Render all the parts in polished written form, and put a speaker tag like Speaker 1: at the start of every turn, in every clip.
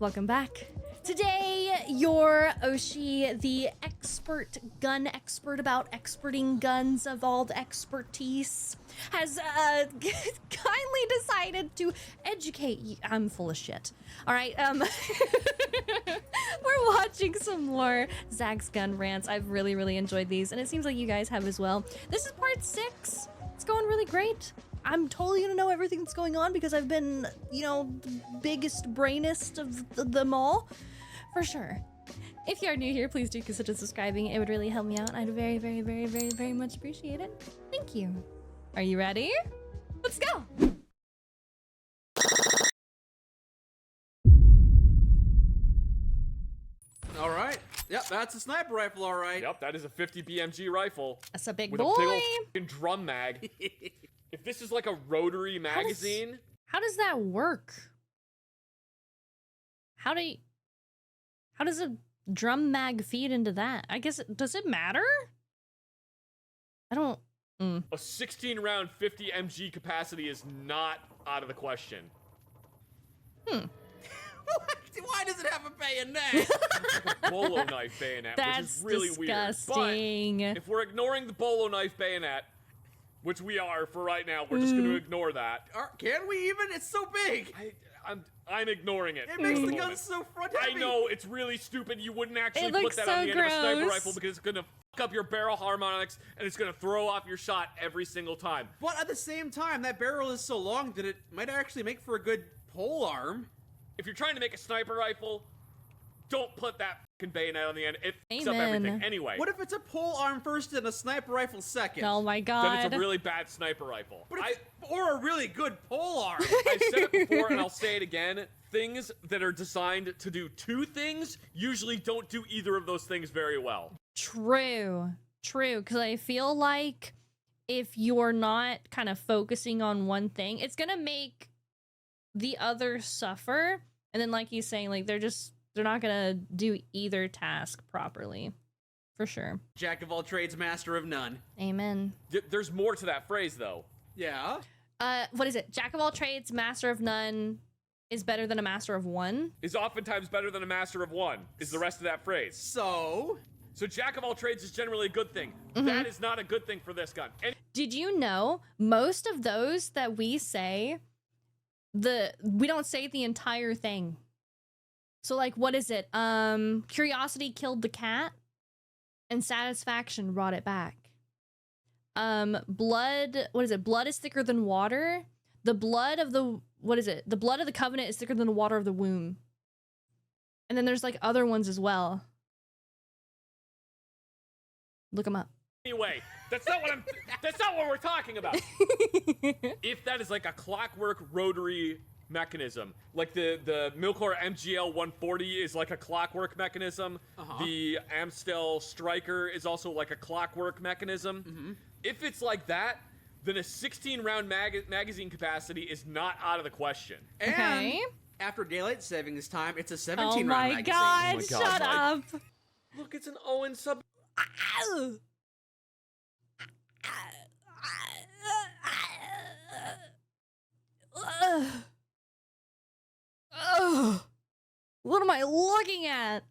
Speaker 1: Welcome back. Today, your Oshi, the gun expert about experting guns of all the expertise, has kindly decided to educate you. I'm full of shit. All right, we're watching some more Zach's gun rants. I've really enjoyed these, and it seems like you guys have as well. This is part 6. It's going really great. I'm totally gonna know everything that's going on because I've been, you know, the biggest brainest of them all. For sure. If you are new here, please do consider subscribing. It would really help me out. I'd very much appreciate it. Thank you. Are you ready? Let's go.
Speaker 2: All right. Yep, that's a sniper rifle, all right.
Speaker 3: Yep, that is a 50 BMG rifle.
Speaker 1: That's a big
Speaker 3: with
Speaker 1: boy.
Speaker 3: A big old fucking drum mag. If this is like a rotary magazine.
Speaker 1: How does that work? How does a drum mag feed into that? I guess, does it matter? I don't...
Speaker 3: A 16 round 50 MG capacity is not out of the question.
Speaker 2: Why does it have a bayonet?
Speaker 3: A bolo knife bayonet, which is really
Speaker 1: disgusting.
Speaker 3: Weird. But if we're ignoring the bolo knife bayonet, which we are for right now, we're just going to ignore that.
Speaker 2: Can we even? It's so big.
Speaker 3: I'm ignoring it.
Speaker 2: It makes the gun so front heavy.
Speaker 3: I know, it's really stupid. You wouldn't actually
Speaker 1: It
Speaker 3: put
Speaker 1: looks
Speaker 3: that
Speaker 1: so
Speaker 3: on the end of a sniper
Speaker 1: gross.
Speaker 3: rifle because it's going to fuck up your barrel harmonics and it's going to throw off your shot every single time.
Speaker 2: But at the same time, that barrel is so long that it might actually make for a good pole arm.
Speaker 3: If you're trying to make a sniper rifle, don't put that fucking bayonet on the end. It fucks up
Speaker 1: Amen.
Speaker 3: everything. Anyway.
Speaker 2: What if it's a pole arm first and a sniper rifle second?
Speaker 1: Oh my god.
Speaker 3: Then it's a really bad sniper rifle.
Speaker 2: But or a really good pole arm.
Speaker 3: I've said it before and I'll say it again. Things that are designed to do two things usually don't do either of those things very well.
Speaker 1: True, because I feel like if you're not kind of focusing on one thing, it's gonna make the other suffer. And then, like he's saying, like they're not gonna do either task properly, for sure.
Speaker 2: Jack of all trades, master of none.
Speaker 1: Amen.
Speaker 3: There's more to that phrase, though.
Speaker 2: Yeah.
Speaker 1: What is it? Jack of all trades, master of none is better than a master of one?
Speaker 3: Is oftentimes better than a master of one, is the rest of that phrase.
Speaker 2: So
Speaker 3: Jack of all trades is generally a good thing. That is not a good thing for this gun. And
Speaker 1: Did you know most of those that we say, we don't say the entire thing. So like, what is it? Curiosity killed the cat and satisfaction brought it back. Blood, what is it? Blood is thicker than water. The blood of the, what is it? The blood of the covenant is thicker than the water of the womb. And then there's like other ones as well. Look them up.
Speaker 3: anyway, that's not what we're talking about. If that is like a clockwork rotary mechanism, like the Milcor MGL 140 is like a clockwork mechanism. The Amstel Striker is also like a clockwork mechanism. If it's like that, then a 16-round magazine capacity is not out of the question.
Speaker 2: And after daylight savings time, it's a 17-round magazine.
Speaker 1: Oh my god, shut up.
Speaker 3: Look, it's an Owen sub.
Speaker 1: What am I looking at?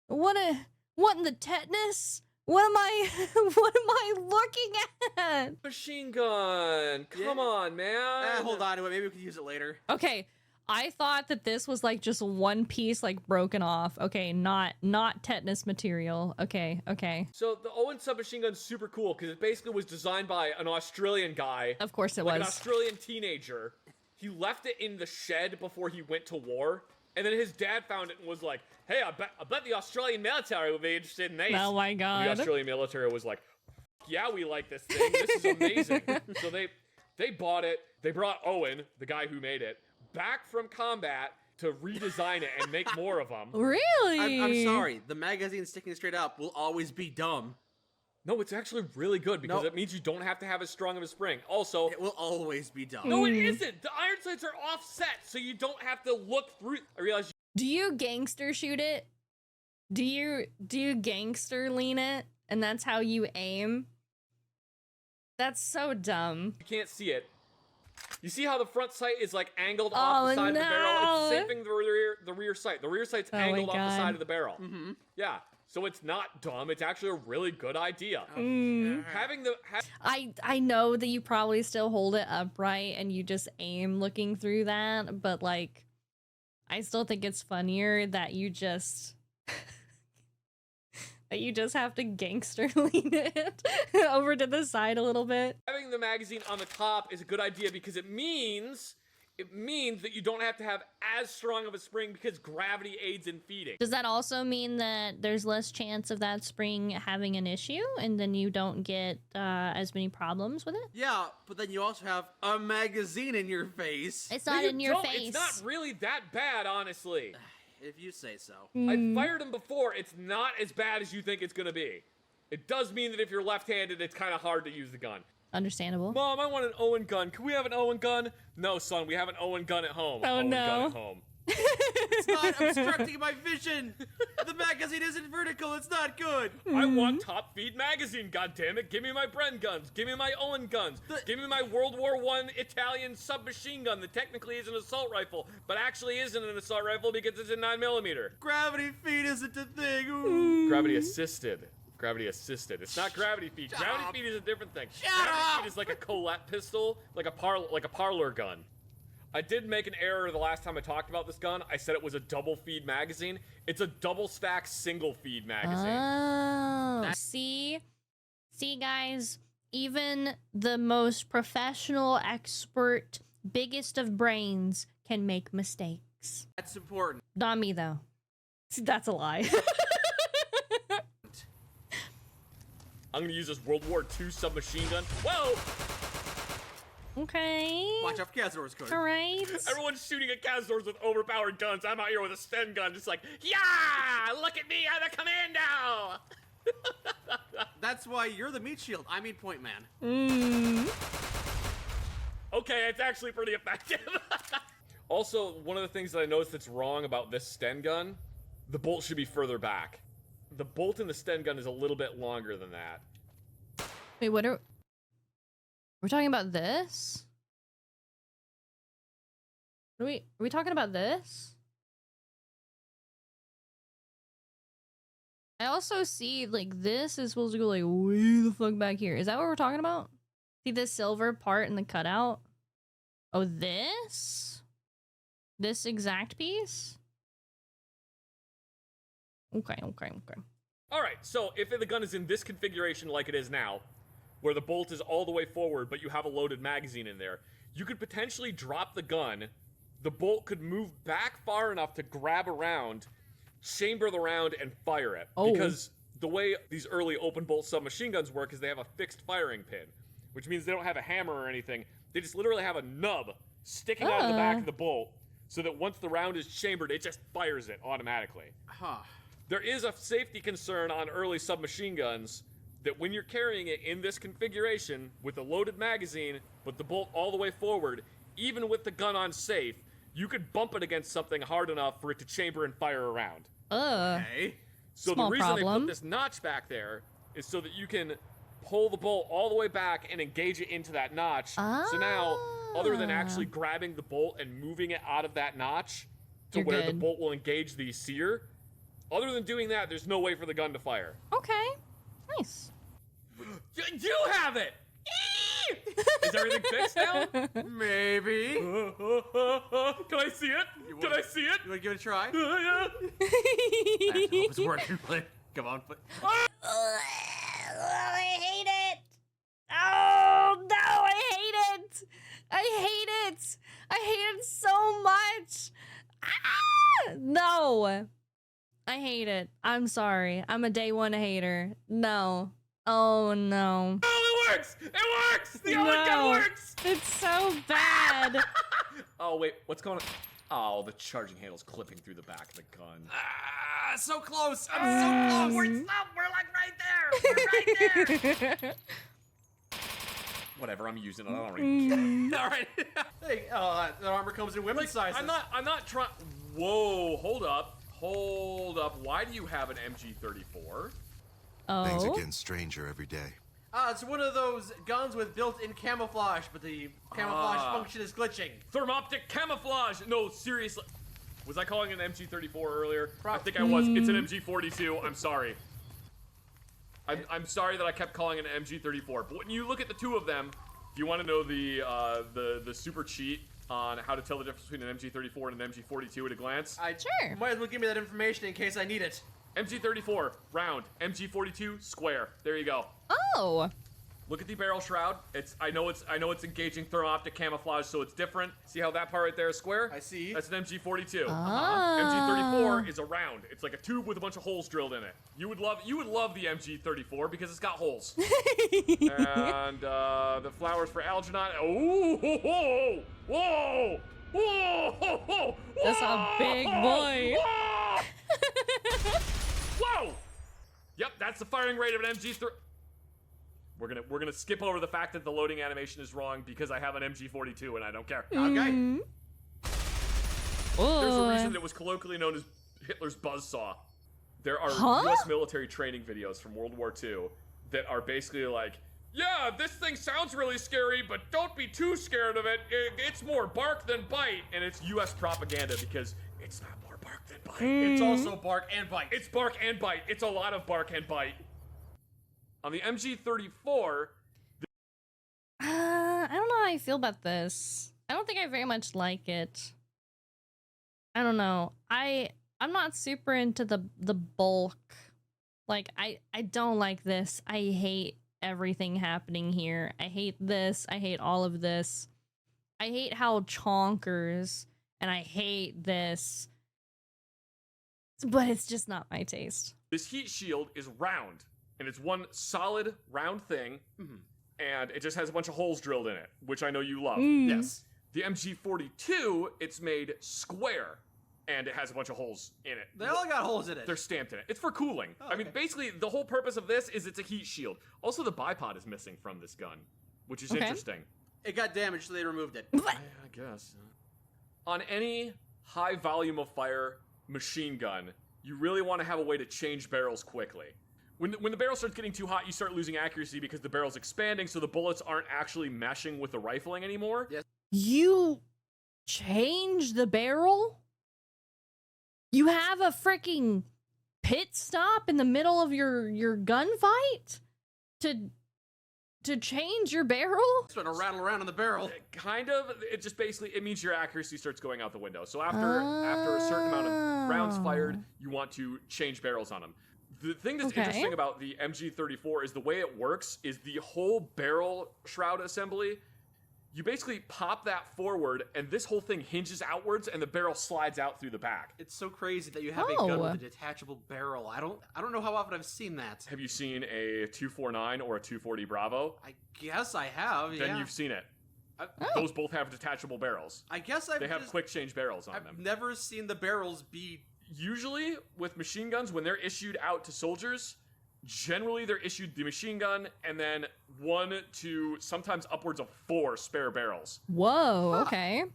Speaker 1: What in the tetanus? What am I looking at?
Speaker 3: Machine gun. Come on, man.
Speaker 2: Hold on to it. Maybe we could use it later.
Speaker 1: Okay, I thought that this was like just one piece like broken off. Okay, not tetanus material. Okay.
Speaker 3: So the Owen submachine gun's super cool because it basically was designed by an Australian guy.
Speaker 1: Of course it
Speaker 3: like
Speaker 1: was.
Speaker 3: An Australian teenager. He left it in the shed before he went to war. And then his dad found it and was like, hey, I bet the Australian military would be interested in these.
Speaker 1: Oh my god.
Speaker 3: And the Australian military was like, yeah, we like this thing. This is amazing. So they bought it. They brought Owen, the guy who made it, back from combat to redesign it and make more of them.
Speaker 1: Really?
Speaker 2: I'm sorry. The magazine sticking straight up will always be dumb.
Speaker 3: No, it's actually really good because it means you don't have to have as strong of a spring. Also,
Speaker 2: it will always be dumb.
Speaker 3: no, it isn't. The iron sights are offset, so you don't have to look through. I realize.
Speaker 1: Do you gangster shoot it? Do you gangster lean it, and that's how you aim? That's so dumb.
Speaker 3: You can't see it. You see how the front sight is like angled off the side of the barrel? It's the same thing for rear sight. The rear sight's
Speaker 1: Oh my
Speaker 3: angled off the
Speaker 1: God.
Speaker 3: side of the barrel. Yeah. So it's not dumb. It's actually a really good idea. Having the
Speaker 1: I know that you probably still hold it upright and you just aim looking through that, but like, I still think it's funnier that you just that you just have to gangster lean it over to the side a little bit.
Speaker 3: having the magazine on the top is a good idea because it means that you don't have to have as strong of a spring because gravity aids in feeding.
Speaker 1: Does that also mean that there's less chance of that spring having an issue and then you don't get as many problems with it?
Speaker 2: Yeah, but then you also have a magazine in your face.
Speaker 1: It's
Speaker 3: No,
Speaker 1: not
Speaker 3: you
Speaker 1: in your
Speaker 3: don't.
Speaker 1: face.
Speaker 3: It's not really that bad, honestly.
Speaker 2: If you say so.
Speaker 3: I've fired them before. It's not as bad as you think it's gonna be. It does mean that if you're left-handed, it's kind of hard to use the gun.
Speaker 1: Understandable.
Speaker 3: Mom, I want an Owen gun. Can we have an Owen gun? No, son, we have an Owen gun at home.
Speaker 1: Oh,
Speaker 3: Owen
Speaker 1: no.
Speaker 3: gun at home.
Speaker 2: It's not obstructing my vision. The magazine isn't vertical. It's not good.
Speaker 3: I want top speed magazine, goddammit. Give me my Bren guns. Give me my Owen guns. Give me my World War I Italian submachine gun that technically is an assault rifle, but actually isn't an assault rifle because it's a 9mm.
Speaker 2: Gravity feed isn't a thing. Ooh.
Speaker 3: Gravity assisted. Gravity assisted. It's not gravity feed. Gravity
Speaker 2: up.
Speaker 3: feed is a different thing.
Speaker 2: Shut
Speaker 3: Gravity
Speaker 2: up.
Speaker 3: feed is like a Colette pistol, like a parlor gun. I did make an error the last time I talked about this gun. I said it was a double feed magazine. It's a double stack single feed magazine.
Speaker 1: Oh, see, guys, even the most professional, expert, biggest of brains can make mistakes.
Speaker 2: That's important.
Speaker 1: Not me though. That's a lie.
Speaker 3: I'm gonna use this World War II submachine gun. Whoa!
Speaker 1: Okay.
Speaker 2: Watch out for Cazador's code.
Speaker 1: All right.
Speaker 3: Everyone's shooting at Cazadors with overpowered guns. I'm out here with a Sten gun, just like, yeah! Look at me, I'm a commando!
Speaker 2: That's why you're the meat shield. I mean point man.
Speaker 3: Okay, it's actually pretty effective. Also, one of the things that I noticed that's wrong about this Sten gun, the bolt should be further back. The bolt in the Sten gun is a little bit longer than that.
Speaker 1: Wait, what are we're talking about this? Are we talking about this? I also see like this is supposed to go like way the fuck back here. Is that what we're talking about? See this silver part in the cutout? Oh, this? This exact piece? Okay.
Speaker 3: All right, so if the gun is in this configuration like it is now, where the bolt is all the way forward, but you have a loaded magazine in there, you could potentially drop the gun, the bolt could move back far enough to grab around, chamber the round, and fire it.
Speaker 1: Oh.
Speaker 3: Because the way these early open bolt submachine guns work is they have a fixed firing pin, which means they don't have a hammer or anything. They just literally have a nub sticking out of the back of the bolt, so that once the round is chambered, it just fires it automatically.
Speaker 2: Huh.
Speaker 3: There is a safety concern on early submachine guns that when you're carrying it in this configuration with a loaded magazine, but the bolt all the way forward, even with the gun on safe, you could bump it against something hard enough for it to chamber and fire around.
Speaker 2: Okay.
Speaker 3: So
Speaker 1: Small
Speaker 3: the reason they
Speaker 1: problem.
Speaker 3: put this notch back there is so that you can pull the bolt all the way back and engage it into that notch. So now, other than actually grabbing the bolt and moving it out of that notch to
Speaker 1: You're
Speaker 3: where the
Speaker 1: good.
Speaker 3: bolt will engage the sear, other than doing that, there's no way for the gun to fire.
Speaker 1: Okay. Nice.
Speaker 3: You have it! Is everything fixed now?
Speaker 2: Maybe.
Speaker 3: Can I see it? Can I see it?
Speaker 2: You want to give it a try?
Speaker 3: Yeah.
Speaker 2: I hope it's working. Come on.
Speaker 1: I hate it. Oh no, I hate it. I hate it. I hate it so much. Ah! No. I hate it. I'm sorry. I'm a day one hater. No. Oh no.
Speaker 3: Oh, it works! It works! The Owen gun works!
Speaker 1: It's so bad.
Speaker 3: Oh, wait, what's going on? Oh, the charging handle's clipping through the back of the gun.
Speaker 2: Ah, so close. I'm so close.
Speaker 3: We're like right there! We're right there! Whatever, I'm using it. I don't really care.
Speaker 2: All right. Hey, that armor comes in women's sizes.
Speaker 3: I'm not trying. Whoa, hold up. Why do you have an MG34?
Speaker 4: Things are
Speaker 1: Oh.
Speaker 4: getting stranger every day.
Speaker 2: It's one of those guns with built-in camouflage, but the camouflage function is glitching.
Speaker 3: Thermoptic camouflage! No, seriously. Was I calling it an MG34 earlier? I
Speaker 2: Prob-
Speaker 3: think I was. It's an MG42. I'm sorry. I'm sorry that I kept calling it an MG34. But when you look at the two of them, if you want to know the super cheat on how to tell the difference between an MG34 and an MG42 at a glance,
Speaker 1: Sure.
Speaker 2: Might as well give me that information in case I need it.
Speaker 3: MG34 round, MG42 square. There you go.
Speaker 1: Oh.
Speaker 3: Look at the barrel shroud. I know it's engaging thermo-optic camouflage, so it's different. See how that part right there is square?
Speaker 2: I see.
Speaker 3: That's an MG42.
Speaker 1: Ah.
Speaker 3: MG34 is a round. It's like a tube with a bunch of holes drilled in it. You would love the MG34 because it's got holes. And the flowers for Algernon. Oh, whoa, whoa, whoa, whoa, whoa, whoa.
Speaker 1: That's a big boy.
Speaker 3: Whoa! Whoa! Yep, that's the firing rate of an MG3. We're gonna skip over the fact that the loading animation is wrong because I have an MG42 and I don't care.
Speaker 2: Okay.
Speaker 3: There's a
Speaker 1: Oh.
Speaker 3: reason it was colloquially known as Hitler's buzzsaw. There are
Speaker 1: Huh?
Speaker 3: U.S. military training videos from World War II that are basically like, yeah, this thing sounds really scary, but don't be too scared of it. It's more bark than bite, and it's U.S. propaganda because it's not more bark than bite.
Speaker 2: It's also bark and bite.
Speaker 3: It's bark and bite. It's a lot of bark and bite. On the MG34,
Speaker 1: I don't know how I feel about this. I don't think I very much like it. I don't know. I'm not super into the bulk. Like I don't like this. I hate everything happening here. I hate this. I hate all of this. I hate how chonkers, and I hate this. But it's just not my taste.
Speaker 3: this heat shield is round, and it's one solid round thing, and it just has a bunch of holes drilled in it, which I know you love.
Speaker 2: Yes.
Speaker 3: The MG42, it's made square, and it has a bunch of holes in it.
Speaker 2: They all got holes in it.
Speaker 3: They're stamped in it. It's for cooling.
Speaker 2: Oh,
Speaker 3: I mean,
Speaker 2: okay.
Speaker 3: basically, the whole purpose of this is it's a heat shield. Also, the bipod is missing from this gun, which is
Speaker 1: Okay.
Speaker 3: interesting.
Speaker 2: It got damaged, so they removed it.
Speaker 3: I guess. On any high volume of fire machine gun, you really want to have a way to change barrels quickly. When the barrel starts getting too hot, you start losing accuracy because the barrel's expanding, so the bullets aren't actually meshing with the rifling anymore.
Speaker 2: Yes.
Speaker 1: You change the barrel? You have a freaking pit stop in the middle of your gunfight to change your barrel?
Speaker 2: It's gonna rattle around in the barrel.
Speaker 3: Kind of. It just basically, it means your accuracy starts going out the window. So after a certain amount of rounds fired, you want to change barrels on them. The thing that's
Speaker 1: Okay.
Speaker 3: interesting about the MG34 is the way it works is the whole barrel shroud assembly. You basically pop that forward, and this whole thing hinges outwards, and the barrel slides out through the back.
Speaker 2: It's so crazy that you have a gun
Speaker 1: Oh.
Speaker 2: with a detachable barrel. I don't know how often I've seen that.
Speaker 3: Have you seen a 249 or a 240 Bravo?
Speaker 2: I guess I have.
Speaker 3: Then
Speaker 2: yeah.
Speaker 3: you've seen it.
Speaker 2: I,
Speaker 3: Those both have detachable barrels.
Speaker 2: I guess I've
Speaker 3: They have
Speaker 2: just-
Speaker 3: quick change barrels on
Speaker 2: I've
Speaker 3: them.
Speaker 2: never seen the barrels be.
Speaker 3: Usually, with machine guns, when they're issued out to soldiers, generally they're issued the machine gun and then 1 to sometimes upwards of 4 spare barrels.
Speaker 1: Whoa, okay.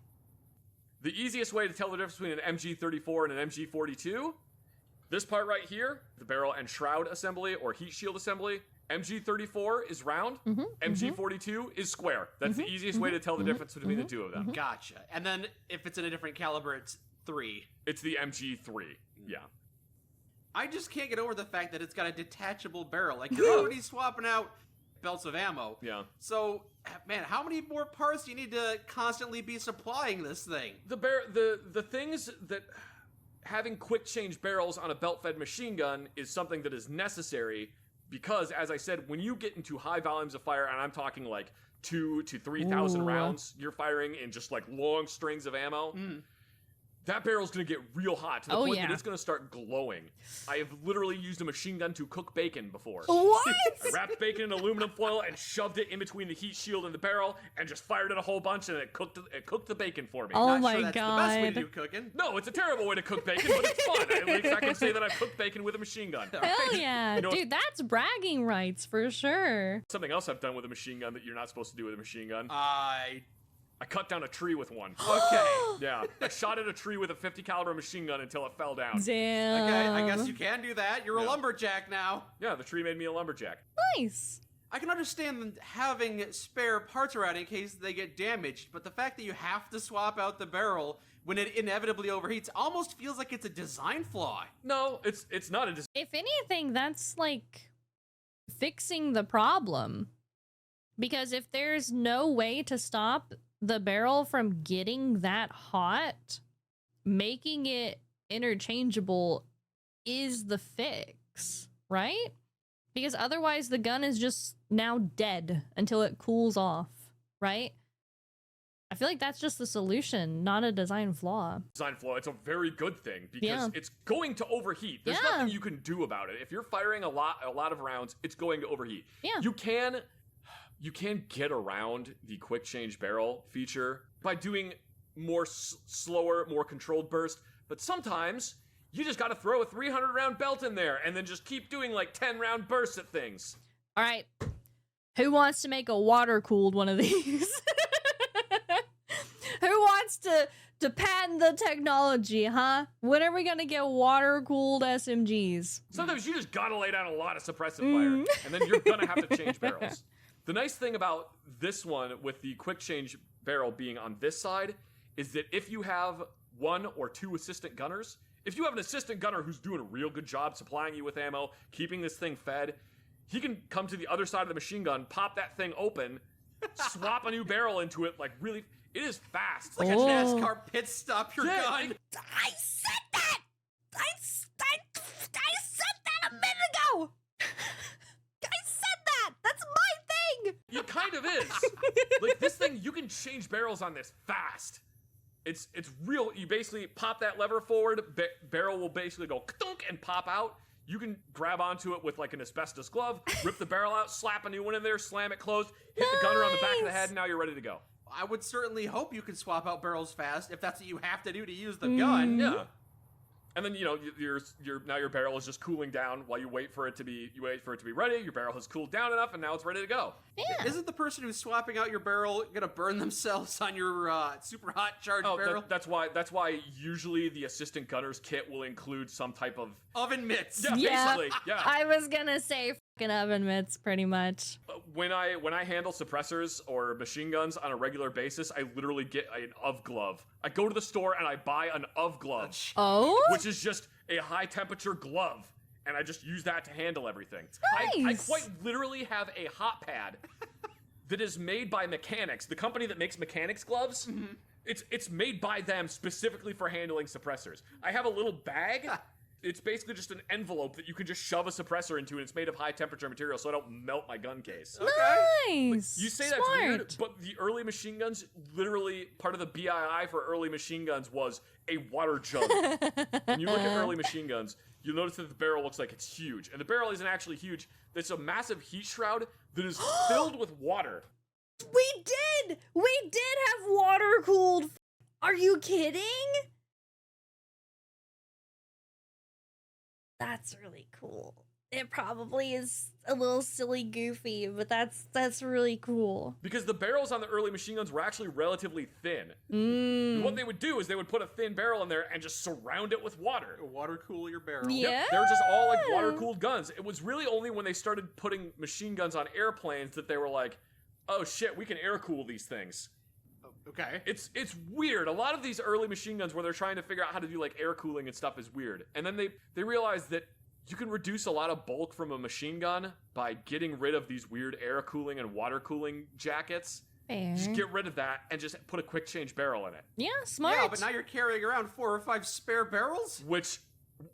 Speaker 3: The easiest way to tell the difference between an MG34 and an MG42, this part right here, the barrel and shroud assembly or heat shield assembly, MG34 is round, MG42 is square. That's the easiest way to tell the difference between the two of them.
Speaker 2: Gotcha. And then if it's in a different caliber, it's 3.
Speaker 3: It's the MG3, yeah.
Speaker 2: I just can't get over the fact that it's got a detachable barrel. Like, you're already swapping out belts of ammo.
Speaker 3: Yeah.
Speaker 2: So, man, how many more parts do you need to constantly be supplying this thing?
Speaker 3: The things that having quick change barrels on a belt-fed machine gun is something that is necessary because, as I said, when you get into high volumes of fire, and I'm talking like 2,000 to 3,000
Speaker 1: Ooh.
Speaker 3: rounds, you're firing in just like long strings of ammo. That barrel's gonna get real hot to the
Speaker 1: Oh,
Speaker 3: point that
Speaker 1: yeah.
Speaker 3: it's gonna start glowing. I have literally used a machine gun to cook bacon before.
Speaker 1: What?
Speaker 3: I wrapped bacon in aluminum foil and shoved it in between the heat shield and the barrel and just fired it a whole bunch and it cooked the bacon for me.
Speaker 1: Oh
Speaker 2: Not
Speaker 1: my
Speaker 2: sure that's the best way to
Speaker 1: God.
Speaker 2: do cooking.
Speaker 3: No, it's a terrible way to cook bacon, but it's fun. At least I can say that I've cooked bacon with a machine gun.
Speaker 1: Hell yeah.
Speaker 3: You know-
Speaker 1: Dude, that's bragging rights for sure.
Speaker 3: Something else I've done with a machine gun that you're not supposed to do with a machine gun.
Speaker 2: I
Speaker 3: I cut down a tree with one.
Speaker 2: okay.
Speaker 3: Yeah, I shot at a tree with a 50 caliber machine gun until it fell down.
Speaker 1: Damn.
Speaker 2: Okay, I guess you can do that. You're a
Speaker 3: Yeah.
Speaker 2: lumberjack now.
Speaker 3: Yeah, the tree made me a lumberjack.
Speaker 1: Nice.
Speaker 2: I can understand having spare parts around in case they get damaged, but the fact that you have to swap out the barrel when it inevitably overheats almost feels like it's a design flaw.
Speaker 3: No, it's not a
Speaker 1: If anything, that's like fixing the problem. Because if there's no way to stop the barrel from getting that hot, making it interchangeable is the fix, right? Because otherwise the gun is just now dead until it cools off, right? I feel like that's just the solution, not a design flaw.
Speaker 3: design flaw. It's a very good thing because it's going to overheat. There's nothing you can do about it. If you're firing a lot of rounds, it's going to overheat.
Speaker 1: Yeah.
Speaker 3: You can get around the quick change barrel feature by doing more slower, more controlled burst, but sometimes you just got to throw a 300 round belt in there and then just keep doing like 10 round bursts at things.
Speaker 1: All right. Who wants to make a water-cooled one of these? Who wants to patent the technology, huh? When are we gonna get water-cooled SMGs?
Speaker 3: Sometimes you just gotta lay down a lot of suppressive fire, and then you're gonna have to change barrels. The nice thing about this one with the quick change barrel being on this side is that if you have one or two assistant gunners, if you have an assistant gunner who's doing a real good job supplying you with ammo, keeping this thing fed, he can come to the other side of the machine gun, pop that thing open, swap a new barrel into it, like really, it is fast.
Speaker 2: It's like a NASCAR pit stop your gun.
Speaker 1: I said that! I said that a minute ago! I said that! That's my thing!
Speaker 3: It kind of is. Like this thing, you can change barrels on this fast. It's real. You basically pop that lever forward, barrel will basically go ka-dunk and pop out. You can grab onto it with like an asbestos glove, rip the barrel out, slap a new one in there, slam it closed, hit the gunner on the back of the head, and now you're ready to go.
Speaker 2: I would certainly hope you can swap out barrels fast if that's what you have to do to use the gun.
Speaker 3: Yeah. And then, you know, now your barrel is just cooling down while you wait for it to be ready. Your barrel has cooled down enough and now it's ready to go.
Speaker 1: Yeah.
Speaker 2: Isn't the person who's swapping out your barrel gonna burn themselves on your super hot charged barrel?
Speaker 3: That's why usually the assistant gunner's kit will include some type of
Speaker 2: Oven mitts.
Speaker 3: Yeah, basically. Yeah.
Speaker 1: I was gonna say fucking oven mitts, pretty much.
Speaker 3: When I handle suppressors or machine guns on a regular basis, I literally get an UV glove. I go to the store and I buy an UV glove.
Speaker 1: Oh?
Speaker 3: Which is just a high temperature glove. And I just use that to handle everything. I
Speaker 1: Nice.
Speaker 3: quite literally have a hot pad that is made by Mechanics, the company that makes Mechanics gloves.
Speaker 2: Mm-hmm.
Speaker 3: It's made by them specifically for handling suppressors. I have a little bag. It's basically just an envelope that you can just shove a suppressor into, and it's made of high temperature material so I don't melt my gun case.
Speaker 1: Nice.
Speaker 3: You say
Speaker 1: Smart.
Speaker 3: that's weird, but the early machine guns, literally part of the BII for early machine guns was a water jug. When you look at early machine guns, you'll notice that the barrel looks like it's huge. And the barrel isn't actually huge. It's a massive heat shroud that is filled with water.
Speaker 1: We did have water cooled. Are you kidding? That's really cool. It probably is a little silly goofy, but that's really cool.
Speaker 3: Because the barrels on the early machine guns were actually relatively thin. What they would do is they would put a thin barrel in there and just surround it with water.
Speaker 2: Water cool your barrel.
Speaker 1: Yeah.
Speaker 3: Yep, they were just all like water-cooled guns. It was really only when they started putting machine guns on airplanes that they were like, oh shit, we can air-cool these things.
Speaker 2: Okay.
Speaker 3: It's weird. A lot of these early machine guns where they're trying to figure out how to do like air cooling and stuff is weird. And then they realized that you can reduce a lot of bulk from a machine gun by getting rid of these weird air cooling and water cooling jackets.
Speaker 1: Fair.
Speaker 3: Just get rid of that and just put a quick change barrel in it.
Speaker 1: Yeah, smart.
Speaker 2: Yeah, but now you're carrying around 4 or 5 spare barrels?
Speaker 3: Which,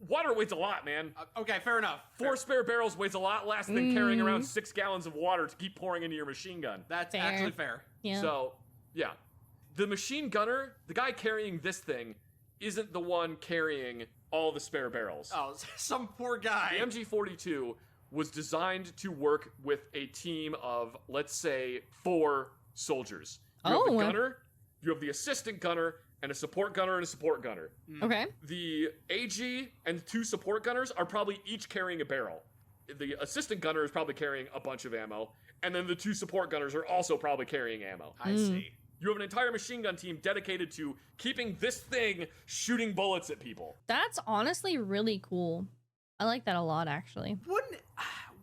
Speaker 3: water weighs a lot, man.
Speaker 2: Okay, fair enough.
Speaker 3: 4 spare barrels weighs a lot less than carrying around 6 gallons of water to keep pouring into your machine gun.
Speaker 2: That's
Speaker 1: Fair.
Speaker 2: actually fair.
Speaker 1: Yeah.
Speaker 3: So, yeah. The machine gunner, the guy carrying this thing, isn't the one carrying all the spare barrels.
Speaker 2: Oh, some poor guy.
Speaker 3: The MG42 was designed to work with a team of, let's say, 4 soldiers. You have the gunner, you have the assistant gunner, and a support gunner and a support gunner.
Speaker 1: Okay.
Speaker 3: The AG and 2 support gunners are probably each carrying a barrel. The assistant gunner is probably carrying a bunch of ammo, and then the 2 support gunners are also probably carrying ammo.
Speaker 2: I see.
Speaker 3: You have an entire machine gun team dedicated to keeping this thing shooting bullets at people.
Speaker 1: That's honestly really cool. I like that a lot, actually.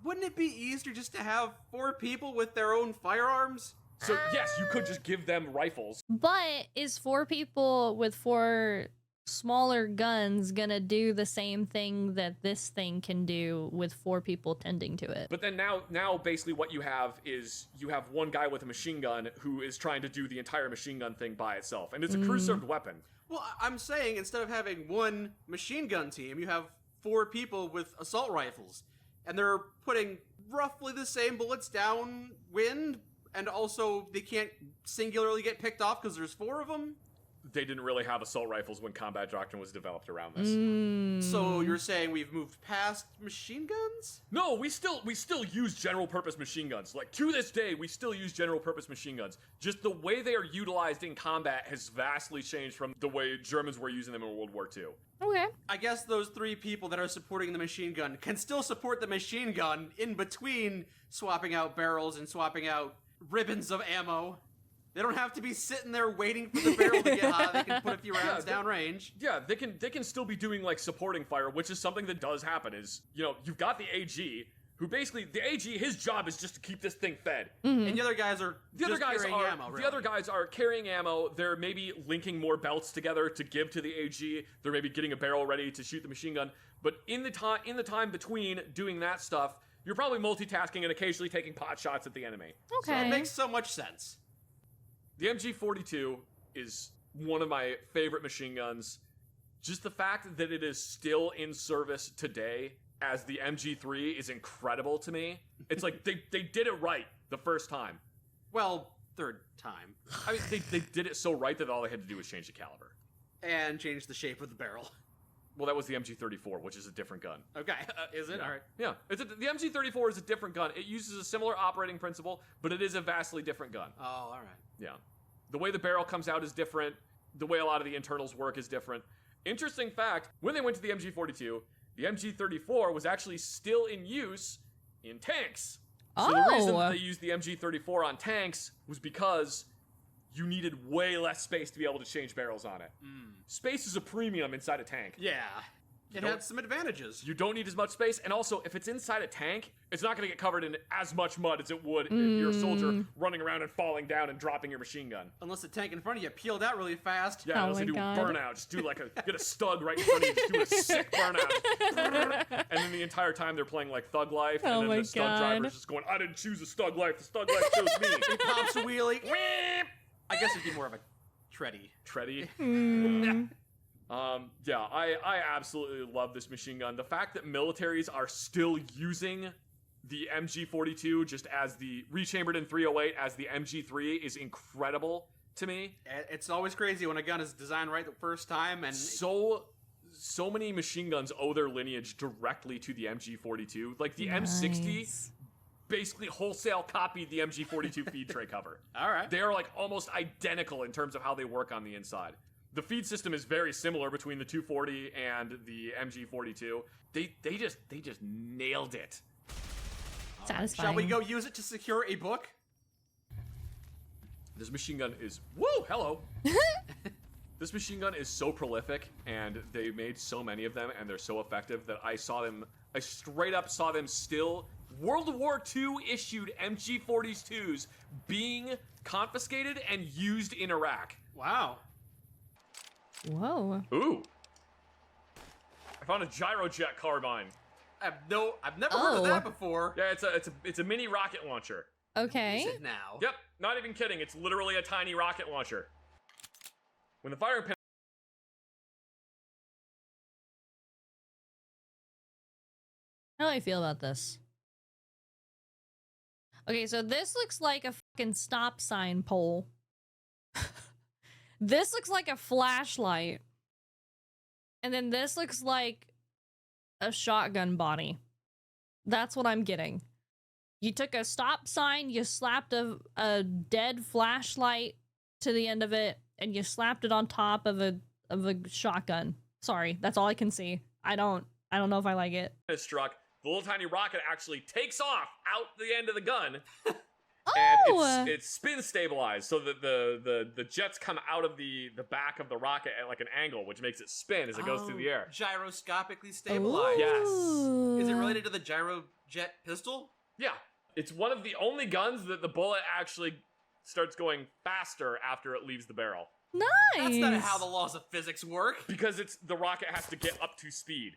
Speaker 2: Wouldn't it be easier just to have 4 people with their own firearms?
Speaker 3: So yes, you could just give them rifles.
Speaker 1: But is 4 people with 4 smaller guns gonna do the same thing that this thing can do with 4 people tending to it?
Speaker 3: But then now basically what you have is you have one guy with a machine gun who is trying to do the entire machine gun thing by itself, and it's a crew-served weapon.
Speaker 2: Well, I'm saying instead of having one machine gun team, you have 4 people with assault rifles, and they're putting roughly the same bullets downwind, and also they can't singularly get picked off because there's 4 of them.
Speaker 3: They didn't really have assault rifles when combat doctrine was developed around this.
Speaker 2: So you're saying we've moved past machine guns?
Speaker 3: No, we still use general purpose machine guns. Like, to this day, we still use general purpose machine guns. Just the way they are utilized in combat has vastly changed from the way Germans were using them in World War II.
Speaker 1: Okay.
Speaker 2: I guess those 3 people that are supporting the machine gun can still support the machine gun in between swapping out barrels and swapping out ribbons of ammo. They don't have to be sitting there waiting for the barrel to get hot. They can put a few rounds downrange.
Speaker 3: Yeah, they can still be doing like supporting fire, which is something that does happen. Is, you know, you've got the AG, who basically the AG, his job is just to keep this thing fed.
Speaker 2: And the other guys are carrying ammo. Really.
Speaker 3: The other guys are carrying ammo. They're maybe linking more belts together to give to the AG. They're maybe getting a barrel ready to shoot the machine gun. But in the time between doing that stuff, you're probably multitasking and occasionally taking pot shots at the enemy.
Speaker 1: Okay.
Speaker 2: So it makes so much sense.
Speaker 3: The MG42 is one of my favorite machine guns. Just the fact that it is still in service today as the MG3 is incredible to me. It's like they did it right the first time.
Speaker 2: Well, 3rd time.
Speaker 3: I mean, they did it so right that all they had to do was change the caliber.
Speaker 2: And change the shape of the barrel.
Speaker 3: Well, that was the MG34, which is a different gun.
Speaker 2: Okay, is it?
Speaker 3: Yeah.
Speaker 2: All right.
Speaker 3: Yeah, the MG34 is a different gun. It uses a similar operating principle, but it is a vastly different gun.
Speaker 2: Oh, all right.
Speaker 3: Yeah. The way the barrel comes out is different. The way a lot of the internals work is different. Interesting fact, when they went to the MG42, the MG34 was actually still in use in tanks. So the reason that they used the MG34 on tanks was because you needed way less space to be able to change barrels on it. Space is a premium inside a tank.
Speaker 2: Yeah. It had some advantages.
Speaker 3: You don't need as much space, and also, if it's inside a tank, it's not going to get covered in as much mud as it would if you're a soldier running around and falling down and dropping your machine gun.
Speaker 2: Unless the tank in front of you peeled out really fast.
Speaker 3: Yeah, unless they do a burnout. Just do like get a stug right in front of you, just do a sick burnout. And then the entire time they're playing like Thug Life, and then the stug driver's just going, I didn't choose a Stug Life, the Stug Life chose me.
Speaker 2: He pops a wheelie. I guess it'd be more of a tready.
Speaker 3: Tready? Yeah, I absolutely love this machine gun. The fact that militaries are still using the MG42 just as the rechambered in 308 as the MG3 is incredible to me.
Speaker 2: It's always crazy when a gun is designed right the first time, and
Speaker 3: so many machine guns owe their lineage directly to the MG42. Like the M60 basically wholesale copied the MG42 feed tray cover.
Speaker 2: All right.
Speaker 3: They are like almost identical in terms of how they work on the inside. The feed system is very similar between the 240 and the MG42. They just nailed it.
Speaker 1: Satisfying.
Speaker 2: Shall we go use it to secure a book?
Speaker 3: This machine gun is hello. This machine gun is so prolific, and they made so many of them, and they're so effective that I straight up saw them still World War II issued MG42s being confiscated and used in Iraq.
Speaker 2: Wow.
Speaker 1: Whoa.
Speaker 3: Ooh. I found a Gyrojet carbine.
Speaker 2: I've never heard of that before.
Speaker 3: Yeah, it's a mini rocket launcher.
Speaker 1: Okay.
Speaker 2: Is it now?
Speaker 3: Yep, not even kidding. It's literally a tiny rocket launcher. When the firing pin.
Speaker 1: How do I feel about this? Okay, so this looks like a fucking stop sign pole. This looks like a flashlight. And then this looks like a shotgun body. That's what I'm getting. You took a stop sign, you slapped a dead flashlight to the end of it, and you slapped it on top of a shotgun. Sorry, that's all I can see. I don't know if I like it.
Speaker 3: Is struck. The little tiny rocket actually takes off out the end of the gun.
Speaker 1: Oh!
Speaker 3: And it's spin stabilized, so that the jets come out of the back of the rocket at like an angle, which makes it spin as it goes through the air.
Speaker 2: Gyroscopically stabilized.
Speaker 3: Yes.
Speaker 2: Is it related to the Gyrojet pistol?
Speaker 3: Yeah. It's one of the only guns that the bullet actually starts going faster after it leaves the barrel.
Speaker 1: Nice.
Speaker 2: That's not how the laws of physics work.
Speaker 3: Because the rocket has to get up to speed.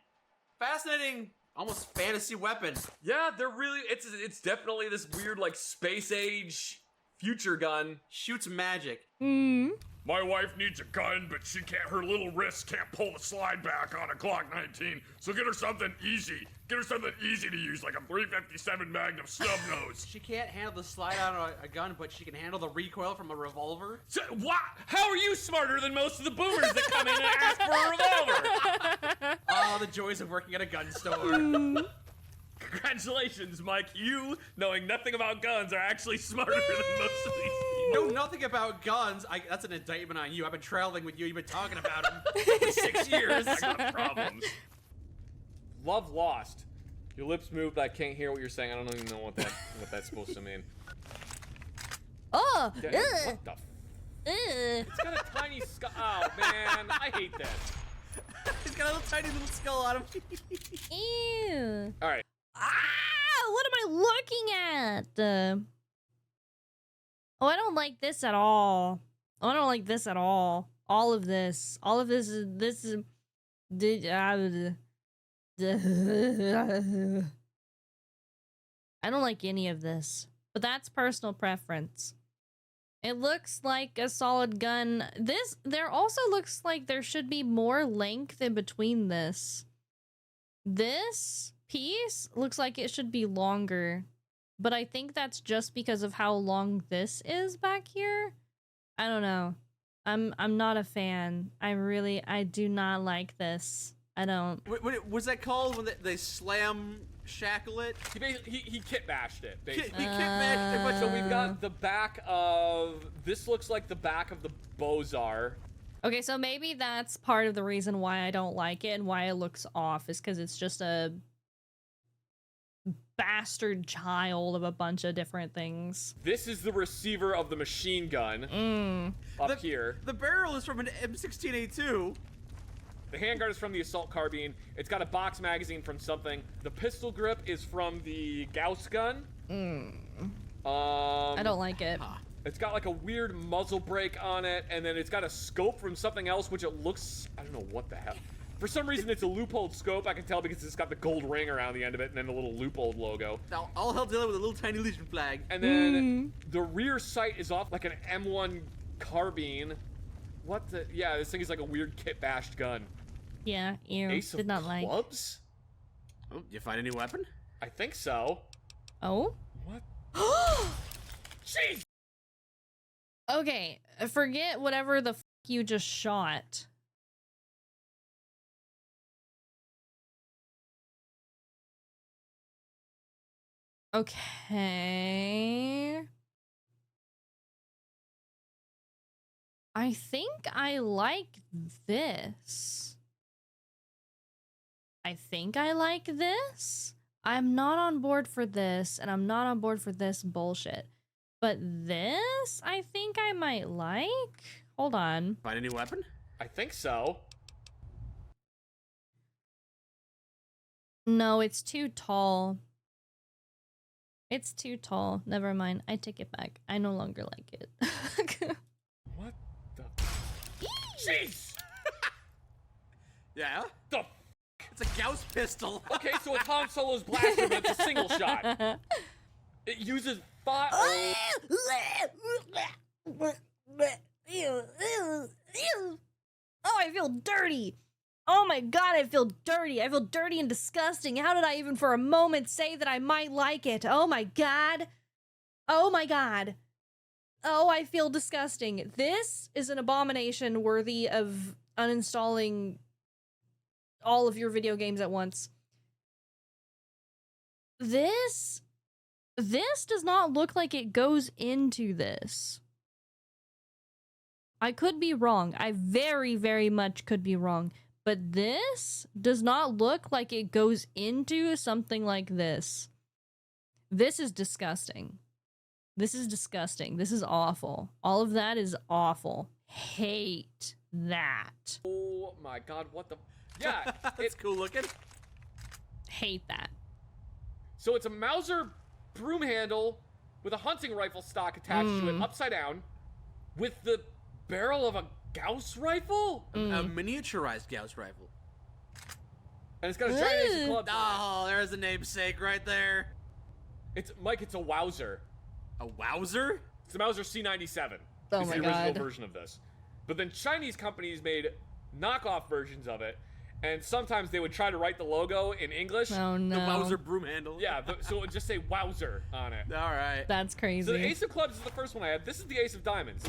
Speaker 2: Fascinating, almost fantasy weapon.
Speaker 3: Yeah, they're really, it's definitely this weird, like, space age future gun.
Speaker 2: Shoots magic.
Speaker 3: My wife needs a gun, but her little wrist can't pull the slide back on a Glock 19, so get her something easy. Get her something easy to use, like a 357 Magnum snub nose.
Speaker 2: She can't handle the slide on a gun, but she can handle the recoil from a revolver.
Speaker 3: So, what? How are you smarter than most of the boomers that come in and ask for a revolver?
Speaker 2: Oh, the joys of working at a gun store.
Speaker 3: Congratulations, Mike. You, knowing nothing about guns, are actually smarter than most of these people.
Speaker 2: Know nothing about guns. That's an indictment on you. I've been traveling with you. You've been talking about them for 6 years.
Speaker 3: I got problems. Love lost. Your lips move, but I can't hear what you're saying. I don't even know what that's supposed to mean.
Speaker 1: Oh.
Speaker 3: What the? It's got a tiny skull. Oh man, I hate that.
Speaker 2: He's got a little tiny little skull on him.
Speaker 1: Ew.
Speaker 3: All right.
Speaker 1: Ah, what am I looking at? Oh, I don't like this at all. Oh, I don't like this at all. All of this is I don't like any of this, but that's personal preference. It looks like a solid gun. There also looks like there should be more length in between this. This piece looks like it should be longer, but I think that's just because of how long this is back here. I don't know. I'm not a fan. I do not like this. I don't.
Speaker 2: What was that called when they slam shackle it?
Speaker 3: He kitbashed it, basically.
Speaker 2: He kitbashed it, but
Speaker 3: So we've got the back of, this looks like the back of the Bozar.
Speaker 1: Okay, so maybe that's part of the reason why I don't like it and why it looks off is because it's just a bastard child of a bunch of different things.
Speaker 3: This is the receiver of the machine gun up here.
Speaker 2: The barrel is from an M16A2.
Speaker 3: The handguard is from the assault carbine. It's got a box magazine from something. The pistol grip is from the Gauss gun.
Speaker 1: I don't like it.
Speaker 3: It's got like a weird muzzle brake on it, and then it's got a scope from something else, which it looks, I don't know what the hell. For some reason, it's a loophole scope. I can tell because it's got the gold ring around the end of it, and then the little loophole logo.
Speaker 2: Now, all hell together with a little tiny Legion flag.
Speaker 3: And then the rear sight is off like an M1 carbine. What the? Yeah, this thing is like a weird kit-bashed gun.
Speaker 1: Yeah, ew.
Speaker 3: Ace
Speaker 1: Did
Speaker 3: of
Speaker 1: not like.
Speaker 3: clubs?
Speaker 2: Oh, you find a new weapon?
Speaker 3: I think so.
Speaker 1: Oh?
Speaker 3: What? Jeez!
Speaker 1: Okay, forget whatever the f you just shot. Okay. I think I like this. I think I like this. I'm not on board for this, and I'm not on board for this bullshit. But this, I think I might like. Hold on.
Speaker 2: Find a new weapon?
Speaker 3: I think so.
Speaker 1: No, it's too tall. It's too tall. Never mind. I take it back. I no longer like it.
Speaker 3: What the? Jeez!
Speaker 2: Yeah?
Speaker 3: The
Speaker 2: It's a Gauss pistol.
Speaker 3: Okay, so it's Han Solo's blaster, but it's a single shot. It uses fire.
Speaker 1: Oh, I feel dirty. Oh my god, I feel dirty. I feel dirty and disgusting. How did I even for a moment say that I might like it? Oh my god. Oh my god. Oh, I feel disgusting. This is an abomination worthy of uninstalling all of your video games at once. This does not look like it goes into this. I could be wrong. I very, very much could be wrong. But this does not look like it goes into something like this. This is disgusting. This is disgusting. This is awful. All of that is awful. Hate that.
Speaker 3: Oh my god, what the? Yeah,
Speaker 2: It's cool looking.
Speaker 1: Hate that.
Speaker 3: So it's a Mauser broom handle with a hunting rifle stock attached to it, upside down, with the barrel of a Gauss rifle?
Speaker 2: A miniaturized Gauss rifle.
Speaker 3: And it's got a giant ace of clubs.
Speaker 2: Oh, there's a namesake right there.
Speaker 3: Mike, it's a Wowzer.
Speaker 2: A Wowzer?
Speaker 3: It's the Mauser C97.
Speaker 1: Oh
Speaker 3: it's
Speaker 1: my
Speaker 3: the original
Speaker 1: God.
Speaker 3: version of this. But then Chinese companies made knockoff versions of it, and sometimes they would try to write the logo in English.
Speaker 1: Oh no.
Speaker 2: The Wowzer broom handle.
Speaker 3: Yeah, so it would just say Wowzer on it.
Speaker 2: All right.
Speaker 1: That's crazy.
Speaker 3: So the Ace of Clubs is the first one I had. This is the Ace of Diamonds.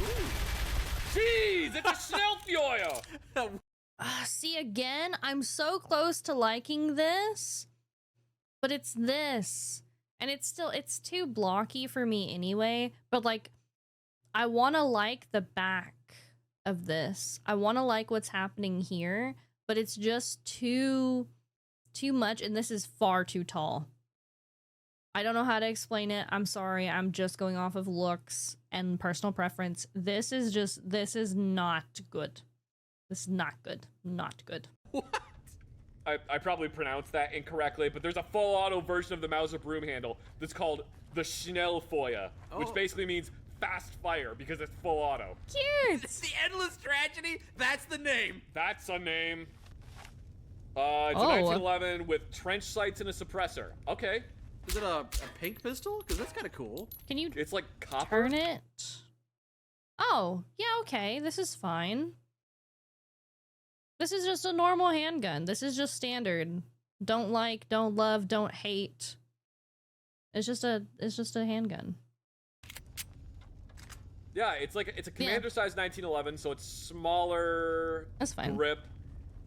Speaker 3: Jeez, it's a Schnellfeuer!
Speaker 1: See, again, I'm so close to liking this, but it's this. And it's too blocky for me anyway, but like, I want to like the back of this. I want to like what's happening here, but it's just too much, and this is far too tall. I don't know how to explain it. I'm sorry. I'm just going off of looks and personal preference. This is not good. This is not good. Not good.
Speaker 2: What?
Speaker 3: I probably pronounced that incorrectly, but there's a full auto version of the Mauser broom handle that's called the Schnellfeuer, which basically means fast fire because it's full auto.
Speaker 1: Cute.
Speaker 2: It's the Endless Tragedy. That's the name.
Speaker 3: That's a name. It's a 1911 with trench sights and a suppressor. Okay.
Speaker 2: Is it a pink pistol? Because that's kind of cool.
Speaker 1: Can you
Speaker 3: It's like copper.
Speaker 1: turn it? Oh, yeah, okay. This is fine. This is just a normal handgun. This is just standard. Don't like, don't love, don't hate. It's just a handgun.
Speaker 3: Yeah, it's a commander size 1911, so it's smaller.
Speaker 1: That's fine.
Speaker 3: Grip.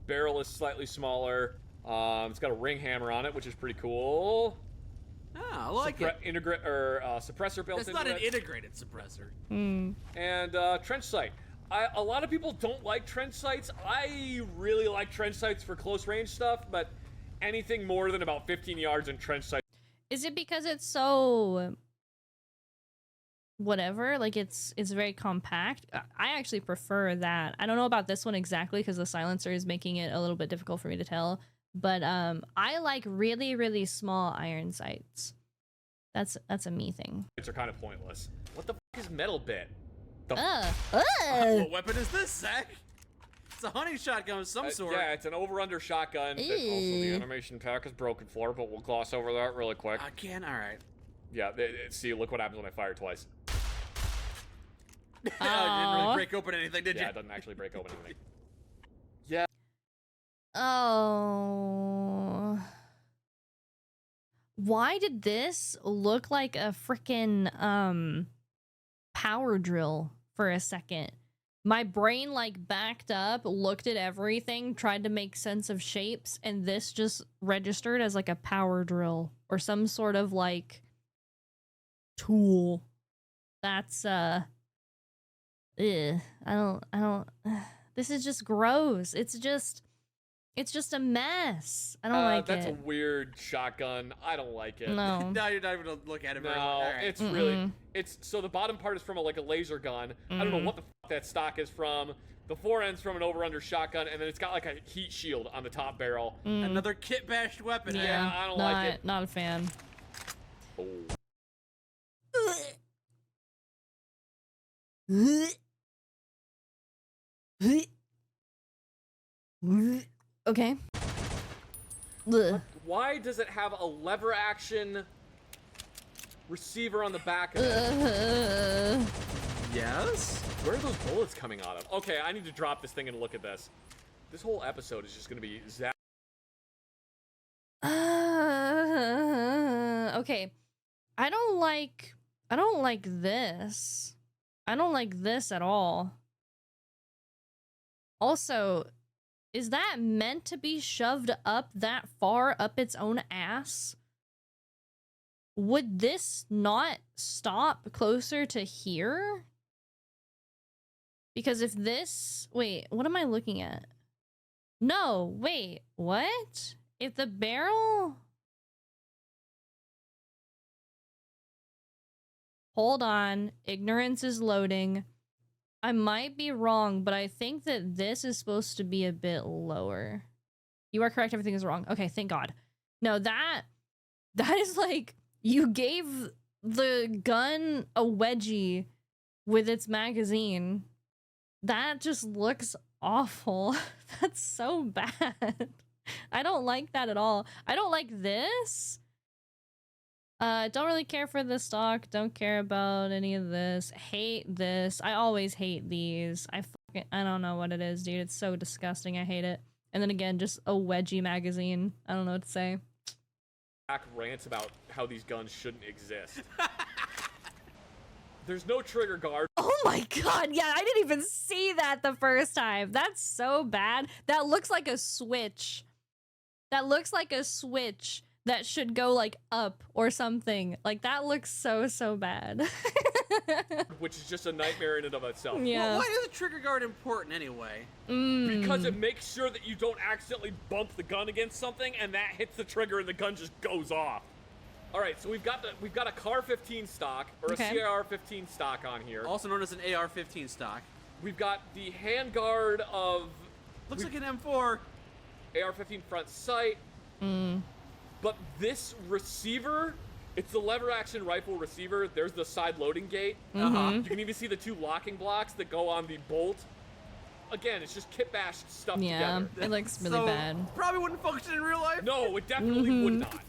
Speaker 3: Barrel is slightly smaller. It's got a ring hammer on it, which is pretty cool.
Speaker 2: Ah, I like it.
Speaker 3: Suppressor built
Speaker 2: That's
Speaker 3: into
Speaker 2: not an
Speaker 3: it.
Speaker 2: integrated suppressor.
Speaker 1: Hmm.
Speaker 3: And trench sight. A lot of people don't like trench sights. I really like trench sights for close range stuff, but anything more than about 15 yards in trench sight.
Speaker 1: Is it because it's so whatever? Like it's very compact? I actually prefer that. I don't know about this one exactly because the silencer is making it a little bit difficult for me to tell. But I like really, really small iron sights. That's a me thing.
Speaker 3: Sights are kind of pointless. What the f is metal bit?
Speaker 2: What weapon is this, Zach? It's a hunting shotgun of some sort.
Speaker 3: Yeah, it's an over-under shotgun. That also the animation pack is broken for, but we'll gloss over that really quick.
Speaker 2: Again? All right.
Speaker 3: Yeah, see, look what happens when I fire twice.
Speaker 2: It didn't really break open anything, did you?
Speaker 3: Yeah, it doesn't actually break open anything. Yeah.
Speaker 1: Oh. Why did this look like a freaking power drill for a second? My brain like backed up, looked at everything, tried to make sense of shapes, and this just registered as like a power drill or some sort of like tool. That's I don't this is just gross. It's just a mess. I don't like
Speaker 3: that's
Speaker 1: it.
Speaker 3: a weird shotgun. I don't like it.
Speaker 1: No.
Speaker 2: Now you're not even gonna look at it very
Speaker 3: No,
Speaker 2: well. All right.
Speaker 3: it's really, so the bottom part is from like a laser gun. I don't know what the f that stock is from. The fore end's from an over-under shotgun, and then it's got like a heat shield on the top barrel.
Speaker 2: Another Kitbashed weapon.
Speaker 3: Yeah, I don't like it.
Speaker 1: Not a fan.
Speaker 3: Oh.
Speaker 1: Okay. Ugh.
Speaker 3: Why does it have a lever action receiver on the back of it?
Speaker 2: Yes?
Speaker 3: Where are those bullets coming out of? Okay, I need to drop this thing and look at this. This whole episode is just gonna be zap.
Speaker 1: Okay. I don't like this. I don't like this at all. Also, is that meant to be shoved up that far up its own ass? Would this not stop closer to here? Because if this... Wait, what am I looking at? No, wait, what? If the barrel... Hold on, ignorance is loading. I might be wrong, but I think that this is supposed to be a bit lower. You are correct, everything is wrong. Okay, thank God. No, that is like, you gave the gun a wedgie with its magazine. That just looks awful. That's so bad. I don't like that at all. I don't like this. Don't really care for the stock. Don't care about any of this. Hate this. I always hate these. I don't know what it is, dude. It's so disgusting. I hate it. And then again, just a wedgie magazine. I don't know what to say.
Speaker 3: Rants about how these guns shouldn't exist. There's no trigger guard.
Speaker 1: Oh my god, yeah, I didn't even see that the first time. That's so bad. That looks like a switch. That looks like a switch that should go like up or something. Like that looks so bad.
Speaker 3: Which is just a nightmare in and of itself.
Speaker 1: Yeah.
Speaker 2: Well, why is a trigger guard important anyway?
Speaker 3: Because it makes sure that you don't accidentally bump the gun against something and that hits the trigger and the gun just goes off. All right, so we've got a CAR-15 stock or a CAR-15 stock on here.
Speaker 2: Also known as an AR-15 stock.
Speaker 3: We've got the handguard of
Speaker 2: looks like an M4.
Speaker 3: AR-15 front sight. But this receiver, it's the lever action rifle receiver. There's the side loading gate. You can even see the two locking blocks that go on the bolt. Again, it's just kitbashed stuff together.
Speaker 1: Yeah, it looks really bad.
Speaker 2: Probably wouldn't function in real life.
Speaker 3: No, it definitely would not.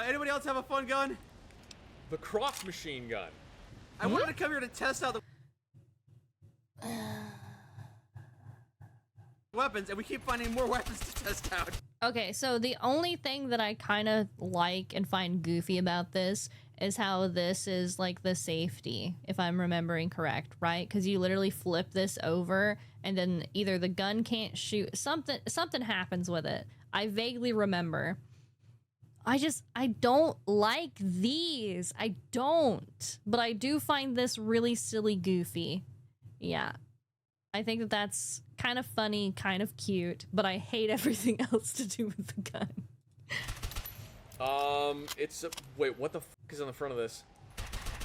Speaker 2: Anybody else have a fun gun?
Speaker 3: The cross machine gun.
Speaker 2: I wanted to come here to test out the weapons, and we keep finding more weapons to test out.
Speaker 1: Okay, so the only thing that I kind of like and find goofy about this is how this is like the safety, if I'm remembering correct, right? Because you literally flip this over and then either the gun can't shoot, something happens with it. I vaguely remember. I don't like these. I don't. But I do find this really silly goofy. Yeah. I think that that's kind of funny, kind of cute, but I hate everything else to do with the gun.
Speaker 3: Wait, what the f is on the front of this?